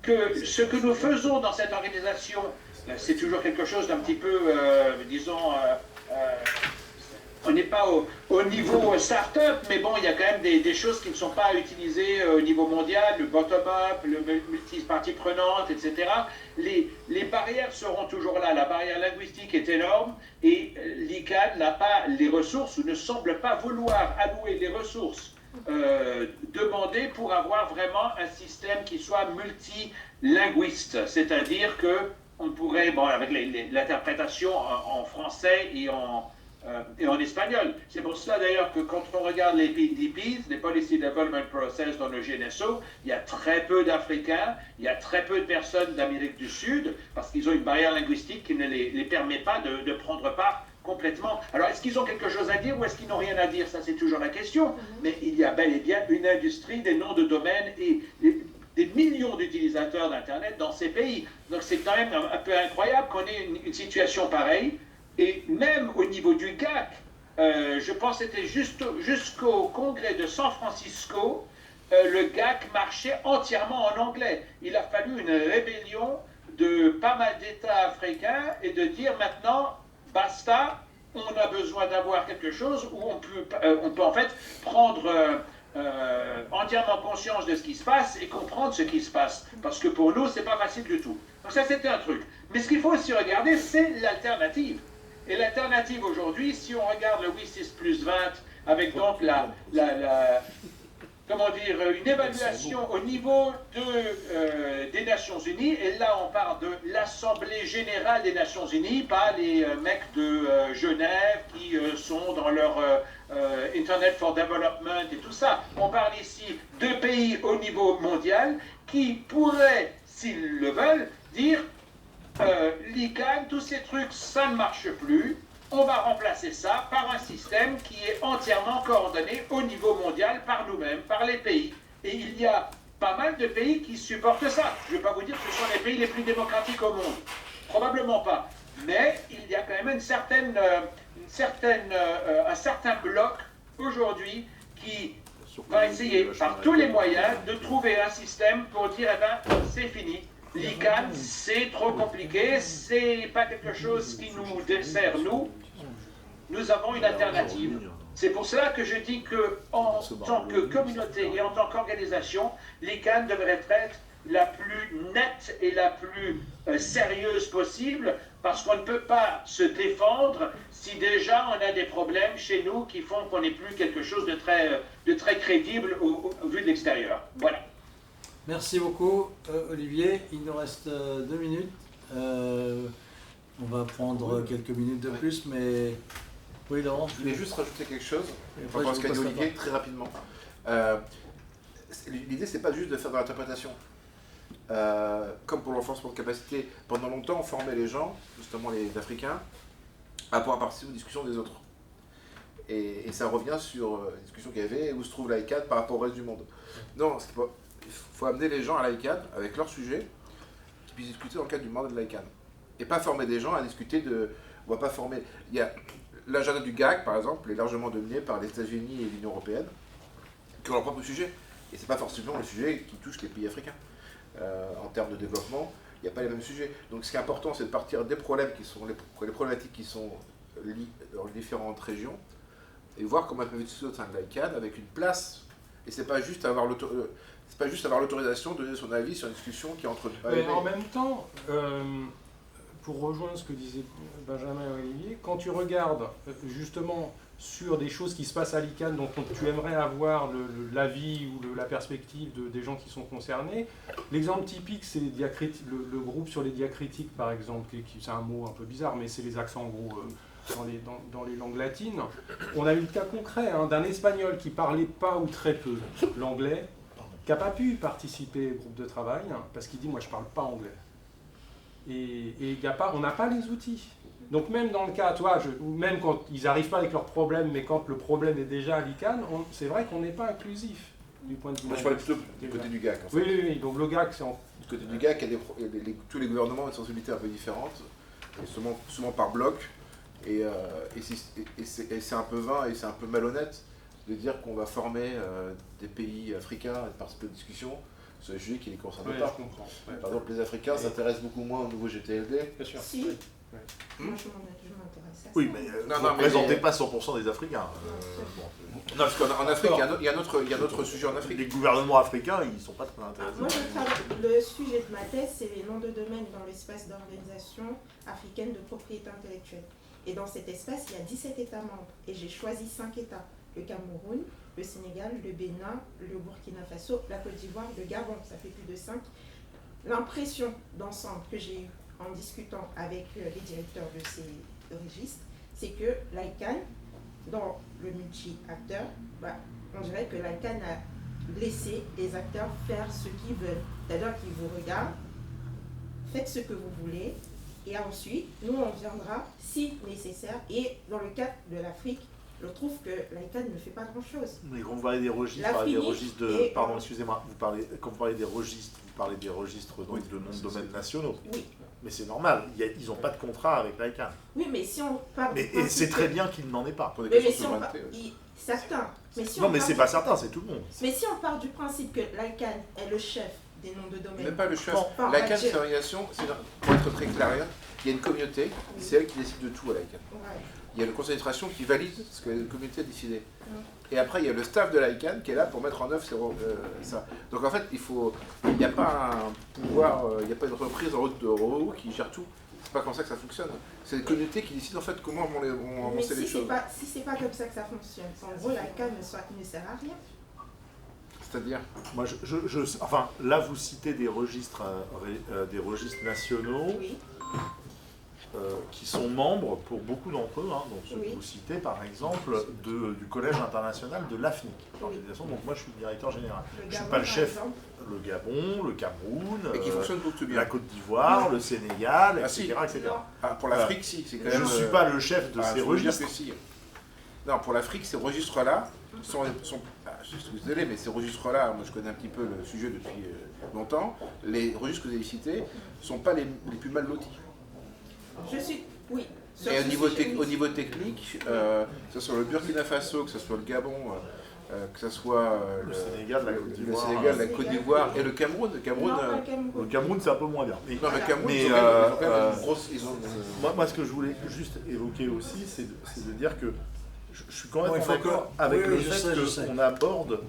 Speaker 3: que ce que nous faisons dans cette organisation, c'est toujours quelque chose d'un petit peu, disons, on n'est pas au niveau start-up, mais bon, il y a quand même des choses qui ne sont pas utilisées au niveau mondial, le bottom-up, le multi-partie prenante, etc. Les barrières seront toujours là. La barrière linguistique est énorme et l'ICANN n'a pas les ressources ou ne semble pas vouloir allouer les ressources demandées pour avoir vraiment un système qui soit multilinguiste. C'est-à-dire que on pourrait, bon, avec l'interprétation en français et en espagnol. C'est pour cela d'ailleurs que quand on regarde les PDPs, les Policy Development Process dans le GNSO, il y a très peu d'Africains, il y a très peu de personnes d'Amérique du Sud, parce qu'ils ont une barrière linguistique qui ne les permet pas de prendre part complètement. Alors, est-ce qu'ils ont quelque chose à dire ou est-ce qu'ils n'ont rien à dire? Ça, c'est toujours la question. Mais il y a bel et bien une industrie, des noms de domaine et des millions d'utilisateurs d'Internet dans ces pays. Donc, c'est quand même un peu incroyable qu'on ait une situation pareille. Et même au niveau du GAC, je pense que c'était jusqu'au congrès de San Francisco, le GAC marchait entièrement en anglais. Il a fallu une rébellion de pas mal d'États africains et de dire maintenant, basta, on a besoin d'avoir quelque chose où on peut en fait prendre entièrement conscience de ce qui se passe et comprendre ce qui se passe. Parce que pour nous, c'est pas facile du tout. Donc ça, c'était un truc. Mais ce qu'il faut aussi regarder, c'est l'alternative. Et l'alternative aujourd'hui, si on regarde le WIS6+20 avec donc comment dire, une évaluation au niveau des Nations Unies, et là on parle de l'Assemblée Générale des Nations Unies, pas les mecs de Genève qui sont dans leur Internet for Development et tout ça. On parle ici de pays au niveau mondial qui pourraient, s'ils le veulent, dire l'ICANN, tous ces trucs, ça ne marche plus. On va remplacer ça par un système qui est entièrement coordonné au niveau mondial par nous-mêmes, par les pays. Et il y a pas mal de pays qui supportent ça. Je ne vais pas vous dire que ce sont les pays les plus démocratiques au monde. Probablement pas. Mais il y a quand même un certain bloc aujourd'hui qui va essayer par tous les moyens de trouver un système pour dire, eh ben, c'est fini. L'ICANN, c'est trop compliqué, c'est pas quelque chose qui nous dessert, nous. Nous avons une alternative. C'est pour cela que je dis que, en tant que communauté et en tant qu'organisation, l'ICANN devrait être la plus nette et la plus sérieuse possible, parce qu'on ne peut pas se défendre si déjà on a des problèmes chez nous qui font qu'on n'est plus quelque chose de très crédible au vu de l'extérieur. Voilà.
Speaker 1: Merci beaucoup, Olivier. Il nous reste 2 minutes. On va prendre quelques minutes de plus, mais... Oui, Laurent.
Speaker 2: Je voulais juste rajouter quelque chose.
Speaker 1: Après,
Speaker 2: Je pense qu'à Olivier, très rapidement. L'idée, c'est pas juste de faire de l'interprétation. Comme pour le renforcement de capacité, pendant longtemps, on formait les gens, justement les Africains, à pouvoir participer aux discussions des autres. Et ça revient sur la discussion qu'il y avait, où se trouve l'ICANN par rapport au reste du monde. Non, il faut amener les gens à l'ICANN avec leur sujet, qui puissent discuter dans le cadre du mandat de l'ICANN. Et pas former des gens à discuter de... On va pas former... Il y a l'agenda du GAC, par exemple, est largement dominé par les États-Unis et l'Union européenne, qui ont leur propre sujet. Et c'est pas forcément le sujet qui touche les pays africains. En termes de développement, il n'y a pas les mêmes sujets. Donc ce qui est important, c'est de partir des problèmes qui sont les problématiques qui sont liées dans les différentes régions, et voir comment elles peuvent être discutées au sein de l'ICANN avec une place. Et c'est pas juste avoir l'autorisation de donner son avis sur une discussion qui est entre...
Speaker 5: Mais en même temps, pour rejoindre ce que disait Benjamin et Olivier, quand tu regardes justement sur des choses qui se passent à l'ICANN dont tu aimerais avoir l'avis ou la perspective des gens qui sont concernés, l'exemple typique, c'est le groupe sur les diacritiques, par exemple, c'est un mot un peu bizarre, mais c'est les accents en gros dans les langues latines. On a eu le cas concret d'un Espagnol qui parlait pas ou très peu l'anglais, qui n'a pas pu participer au groupe de travail, parce qu'il dit « moi je parle pas anglais ». Et on n'a pas les outils. Donc même dans le cas, même quand ils n'arrivent pas avec leurs problèmes, mais quand le problème est déjà à l'ICANN, c'est vrai qu'on n'est pas inclusif du point de vue.
Speaker 2: Moi je parlais plutôt du côté du GAC. En fait.
Speaker 5: Oui, donc le GAC c'est
Speaker 2: du côté du GAC, tous les gouvernements ont une sensibilité un peu différente, et souvent par bloc, et c'est un peu vain et c'est un peu malhonnête de dire qu'on va former des pays africains à participer aux discussions. C'est un sujet qui ne les concerne pas.
Speaker 5: Je comprends.
Speaker 2: Par exemple, les Africains s'intéressent beaucoup moins au nouveau GTLD.
Speaker 5: Bien sûr.
Speaker 6: Si. Moi, je m'intéresse à ça.
Speaker 4: Oui, mais
Speaker 2: Non,
Speaker 4: vous
Speaker 2: non,
Speaker 4: ne
Speaker 2: mais
Speaker 4: représentez
Speaker 2: les-
Speaker 4: pas 100% des Africains.
Speaker 2: Non, parce qu'en Afrique, il y a un autre sujet en Afrique.
Speaker 4: Les gouvernements africains, ils ne sont pas très intéressés.
Speaker 6: Moi, le sujet de ma thèse, c'est les noms de domaine dans l'espace d'organisation africaine de propriété intellectuelle. Et dans cet espace, il y a 17 États membres. Et j'ai choisi 5 États. Le Cameroun, le Sénégal, le Bénin, le Burkina Faso, la Côte d'Ivoire, le Gabon. Ça fait plus de 5. L'impression d'ensemble que j'ai eue en discutant avec les directeurs de ces registres, c'est que l'ICANN, dans le multi-acteur, on dirait que l'ICANN a laissé les acteurs faire ce qu'ils veulent. C'est-à-dire qu'ils vous regardent, faites ce que vous voulez, et ensuite, nous, on viendra si nécessaire. Et dans le cas de l'Afrique, je trouve que l'ICANN ne fait pas grand-chose.
Speaker 4: Mais quand vous parlez des registres, vous parlez des registres de... Pardon, excusez-moi, quand vous parlez des registres, vous parlez des registres donc, de noms de domaines nationaux.
Speaker 6: Oui.
Speaker 4: Mais c'est normal, ils n'ont pas de contrat avec l'ICANN.
Speaker 6: Oui, mais si on parle...
Speaker 4: Et c'est très bien qu'ils n'en aient pas.
Speaker 2: Pour des
Speaker 6: Mais
Speaker 2: questions
Speaker 6: si
Speaker 2: de
Speaker 6: on
Speaker 2: souveraineté aussi.
Speaker 6: certains. Mais si
Speaker 4: Non,
Speaker 6: on
Speaker 4: mais
Speaker 6: part
Speaker 4: c'est pas certain, c'est tout le monde.
Speaker 6: Mais si on part du principe que l'ICANN est le chef des noms de domaine...
Speaker 2: Même pas le chef.
Speaker 6: Bon,
Speaker 2: L'ICANN, c'est une organisation, pour être très clair, il y a une communauté, c'est elle qui décide de tout à l'ICANN.
Speaker 6: Ouais.
Speaker 2: Il y a le conseil d'administration qui valide ce que la communauté a décidé.
Speaker 6: Ouais.
Speaker 2: Et après, il y a le staff de l'ICANN qui est là pour mettre en œuvre ça. Donc en fait, il n'y a pas un pouvoir, il n'y a pas une reprise en haute de haut qui gère tout. C'est pas comme ça que ça fonctionne. C'est les communautés qui décident en fait comment vont
Speaker 6: Mais
Speaker 2: avancer les choses.
Speaker 6: si c'est pas comme ça que ça fonctionne, en gros, l'ICANN ne sert à rien.
Speaker 2: C'est-à-dire,
Speaker 4: Moi, enfin, là, vous citez des registres nationaux
Speaker 6: Oui,
Speaker 4: qui sont membres, pour beaucoup d'entre eux, donc ceux
Speaker 6: Oui.
Speaker 4: que vous citez, par exemple, du Collège international de l'AFNIC, l'organisation. Donc moi, je suis le directeur général.
Speaker 6: le
Speaker 4: Je ne suis
Speaker 6: Gabon,
Speaker 4: pas le
Speaker 6: par
Speaker 4: chef.
Speaker 6: exemple.
Speaker 4: Le Gabon, le Cameroun,
Speaker 2: et qui fonctionne beaucoup bien.
Speaker 4: la Côte d'Ivoire, le Sénégal,
Speaker 2: Ah, si.
Speaker 4: etc. etc.
Speaker 6: Non.
Speaker 2: Ah, pour l'Afrique, si, c'est quand
Speaker 4: Je
Speaker 2: même.
Speaker 4: ne suis pas le chef de ces
Speaker 2: je veux dire
Speaker 4: registres.
Speaker 2: que si. Non, pour l'Afrique, ces registres-là sont je suis désolé, mais ces registres-là, moi je connais un petit peu le sujet depuis longtemps, les registres que vous avez cités ne sont pas les plus mal lotis.
Speaker 6: Oui. Sur
Speaker 2: Et
Speaker 6: ce sujet,
Speaker 2: au niveau technique, que ce soit le Burkina Faso, que ce soit le Gabon, que ce soit
Speaker 4: Le Sénégal, la Côte
Speaker 2: le
Speaker 4: d'Ivoire.
Speaker 2: Sénégal, la Côte d'Ivoire et le Cameroun.
Speaker 6: Non, pas le Cameroun.
Speaker 4: Le Cameroun, c'est un peu moins bien. Mais,
Speaker 2: Non, mais le Cameroun,
Speaker 4: Mais,
Speaker 2: ils ont quand même une grosse.
Speaker 4: moi, ce que je voulais juste évoquer aussi, c'est de dire que je suis complètement
Speaker 1: Bon, il faut
Speaker 4: d'accord
Speaker 1: que-
Speaker 4: avec
Speaker 1: oui,
Speaker 4: le
Speaker 1: oui, je
Speaker 4: fait
Speaker 1: sais.
Speaker 4: qu'on aborde,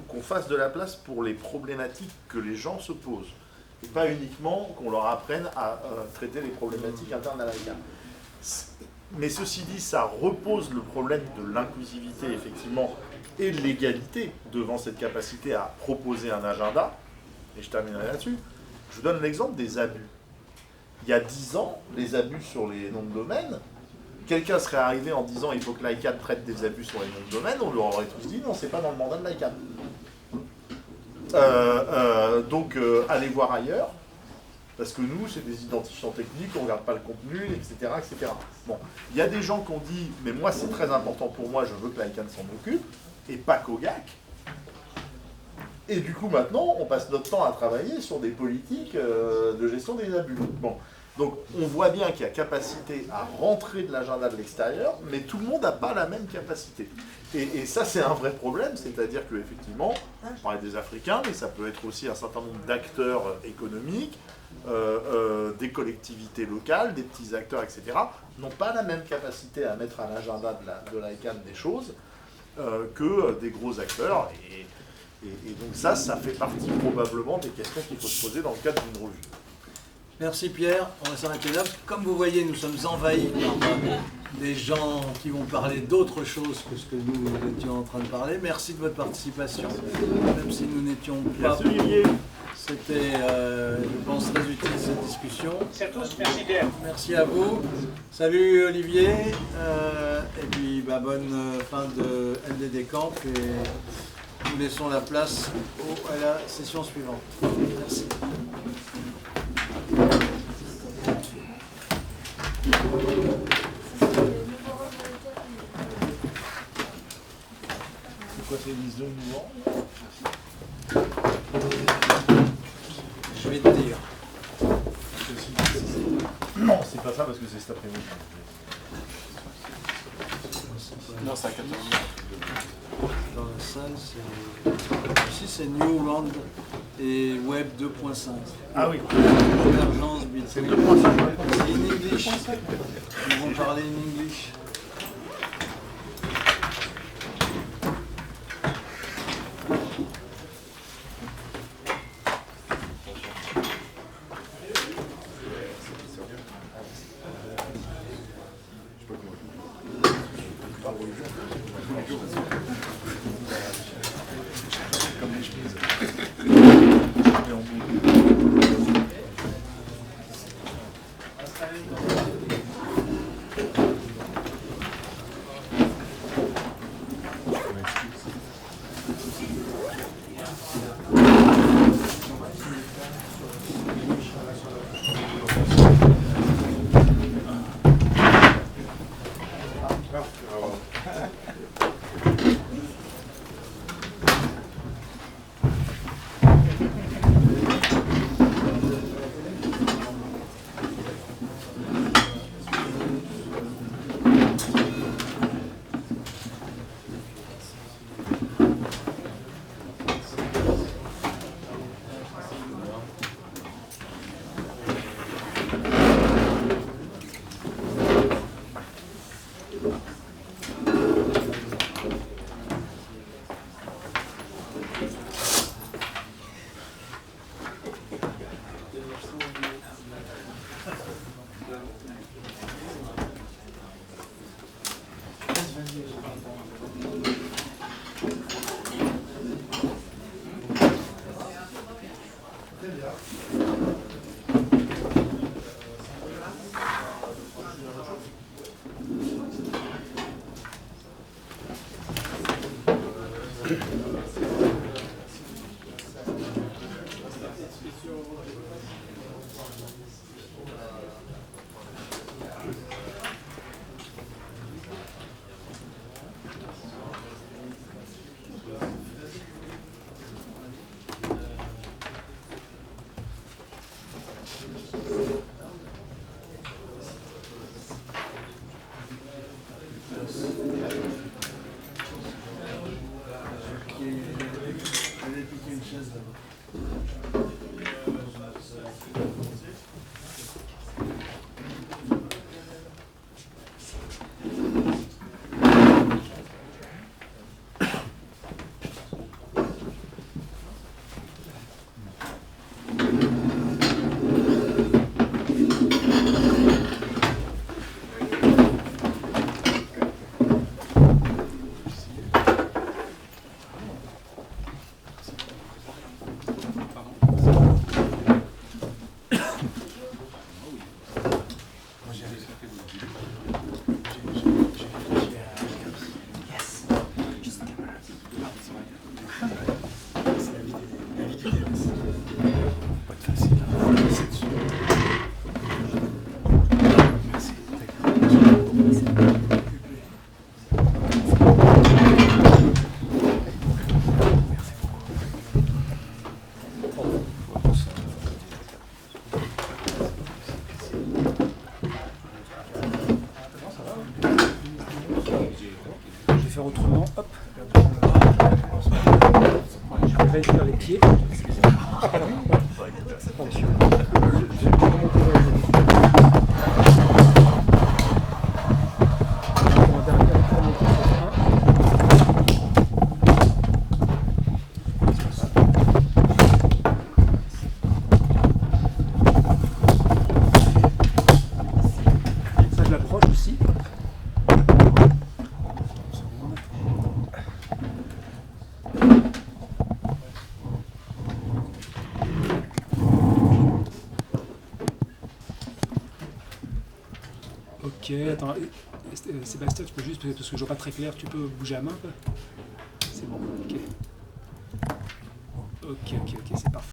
Speaker 4: qu'on fasse de la place pour les problématiques que les gens se posent. Et pas uniquement qu'on leur apprenne à traiter les problématiques internes à l'ICANN. Mais ceci dit, ça repose le problème de l'inclusivité, effectivement, et de l'égalité devant cette capacité à proposer un agenda. Et je terminerai là-dessus. Je vous donne l'exemple des abus. Il y a 10 ans, les abus sur les noms de domaine, quelqu'un serait arrivé en disant il faut que l'ICANN traite des abus sur les noms de domaine, on lui aurait tous dit non, c'est pas dans le mandat de l'ICANN. Donc allez voir ailleurs, parce que nous, c'est des identifiants techniques, on ne regarde pas le contenu, etc., etc. Bon, il y a des gens qui ont dit mais moi c'est très important pour moi, je veux que l'ICANN s'en occupe, et pas qu'OGAC. Et du coup maintenant, on passe notre temps à travailler sur des politiques de gestion des abus. Bon. Donc on voit bien qu'il y a capacité à rentrer de l'agenda de l'extérieur, mais tout le monde n'a pas la même capacité. Et ça c'est un vrai problème, c'est-à-dire qu'effectivement, on parlait des Africains, mais ça peut être aussi un certain nombre d'acteurs économiques, des collectivités locales, des petits acteurs, etc., n'ont pas la même capacité à mettre à l'agenda de l'ICANN des choses que des gros acteurs. Et donc ça fait partie probablement des questions qu'il faut se poser dans le cadre d'une revue.
Speaker 1: Merci Pierre, on va s'arrêter là. Comme vous voyez, nous sommes envahis par des gens qui vont parler d'autre chose que ce que nous étions en train de parler. Merci de votre participation, même si nous n'étions pas...
Speaker 4: Merci Olivier.
Speaker 1: C'était, je pense, très utile cette discussion.
Speaker 3: C'est à tous, merci Pierre.
Speaker 1: Merci à vous. Salut Olivier. Et puis bonne fin de LDD Camp. Et nous laissons la place à la session suivante. Merci.
Speaker 4: Pourquoi c'est une zone mouvement?
Speaker 1: Je vais te dire.
Speaker 4: Non, c'est pas ça parce que c'est cet après-midi.
Speaker 2: Non, c'est à 14
Speaker 1: Dans la salle, c'est... Ici, c'est New Round et Web 2.5.
Speaker 4: Ah oui.
Speaker 1: Convergence
Speaker 4: C'est
Speaker 1: between.
Speaker 4: 2.5.
Speaker 1: C'est in English. Ils vont parler in English.
Speaker 8: Faire autrement, hop. Je vais réduire les pieds. Ça, je l'approche aussi. Ok, attends, Sébastien, tu peux juste, parce que je vois pas très clair, tu peux bouger la main un peu? C'est bon, ok. Ok, c'est parfait.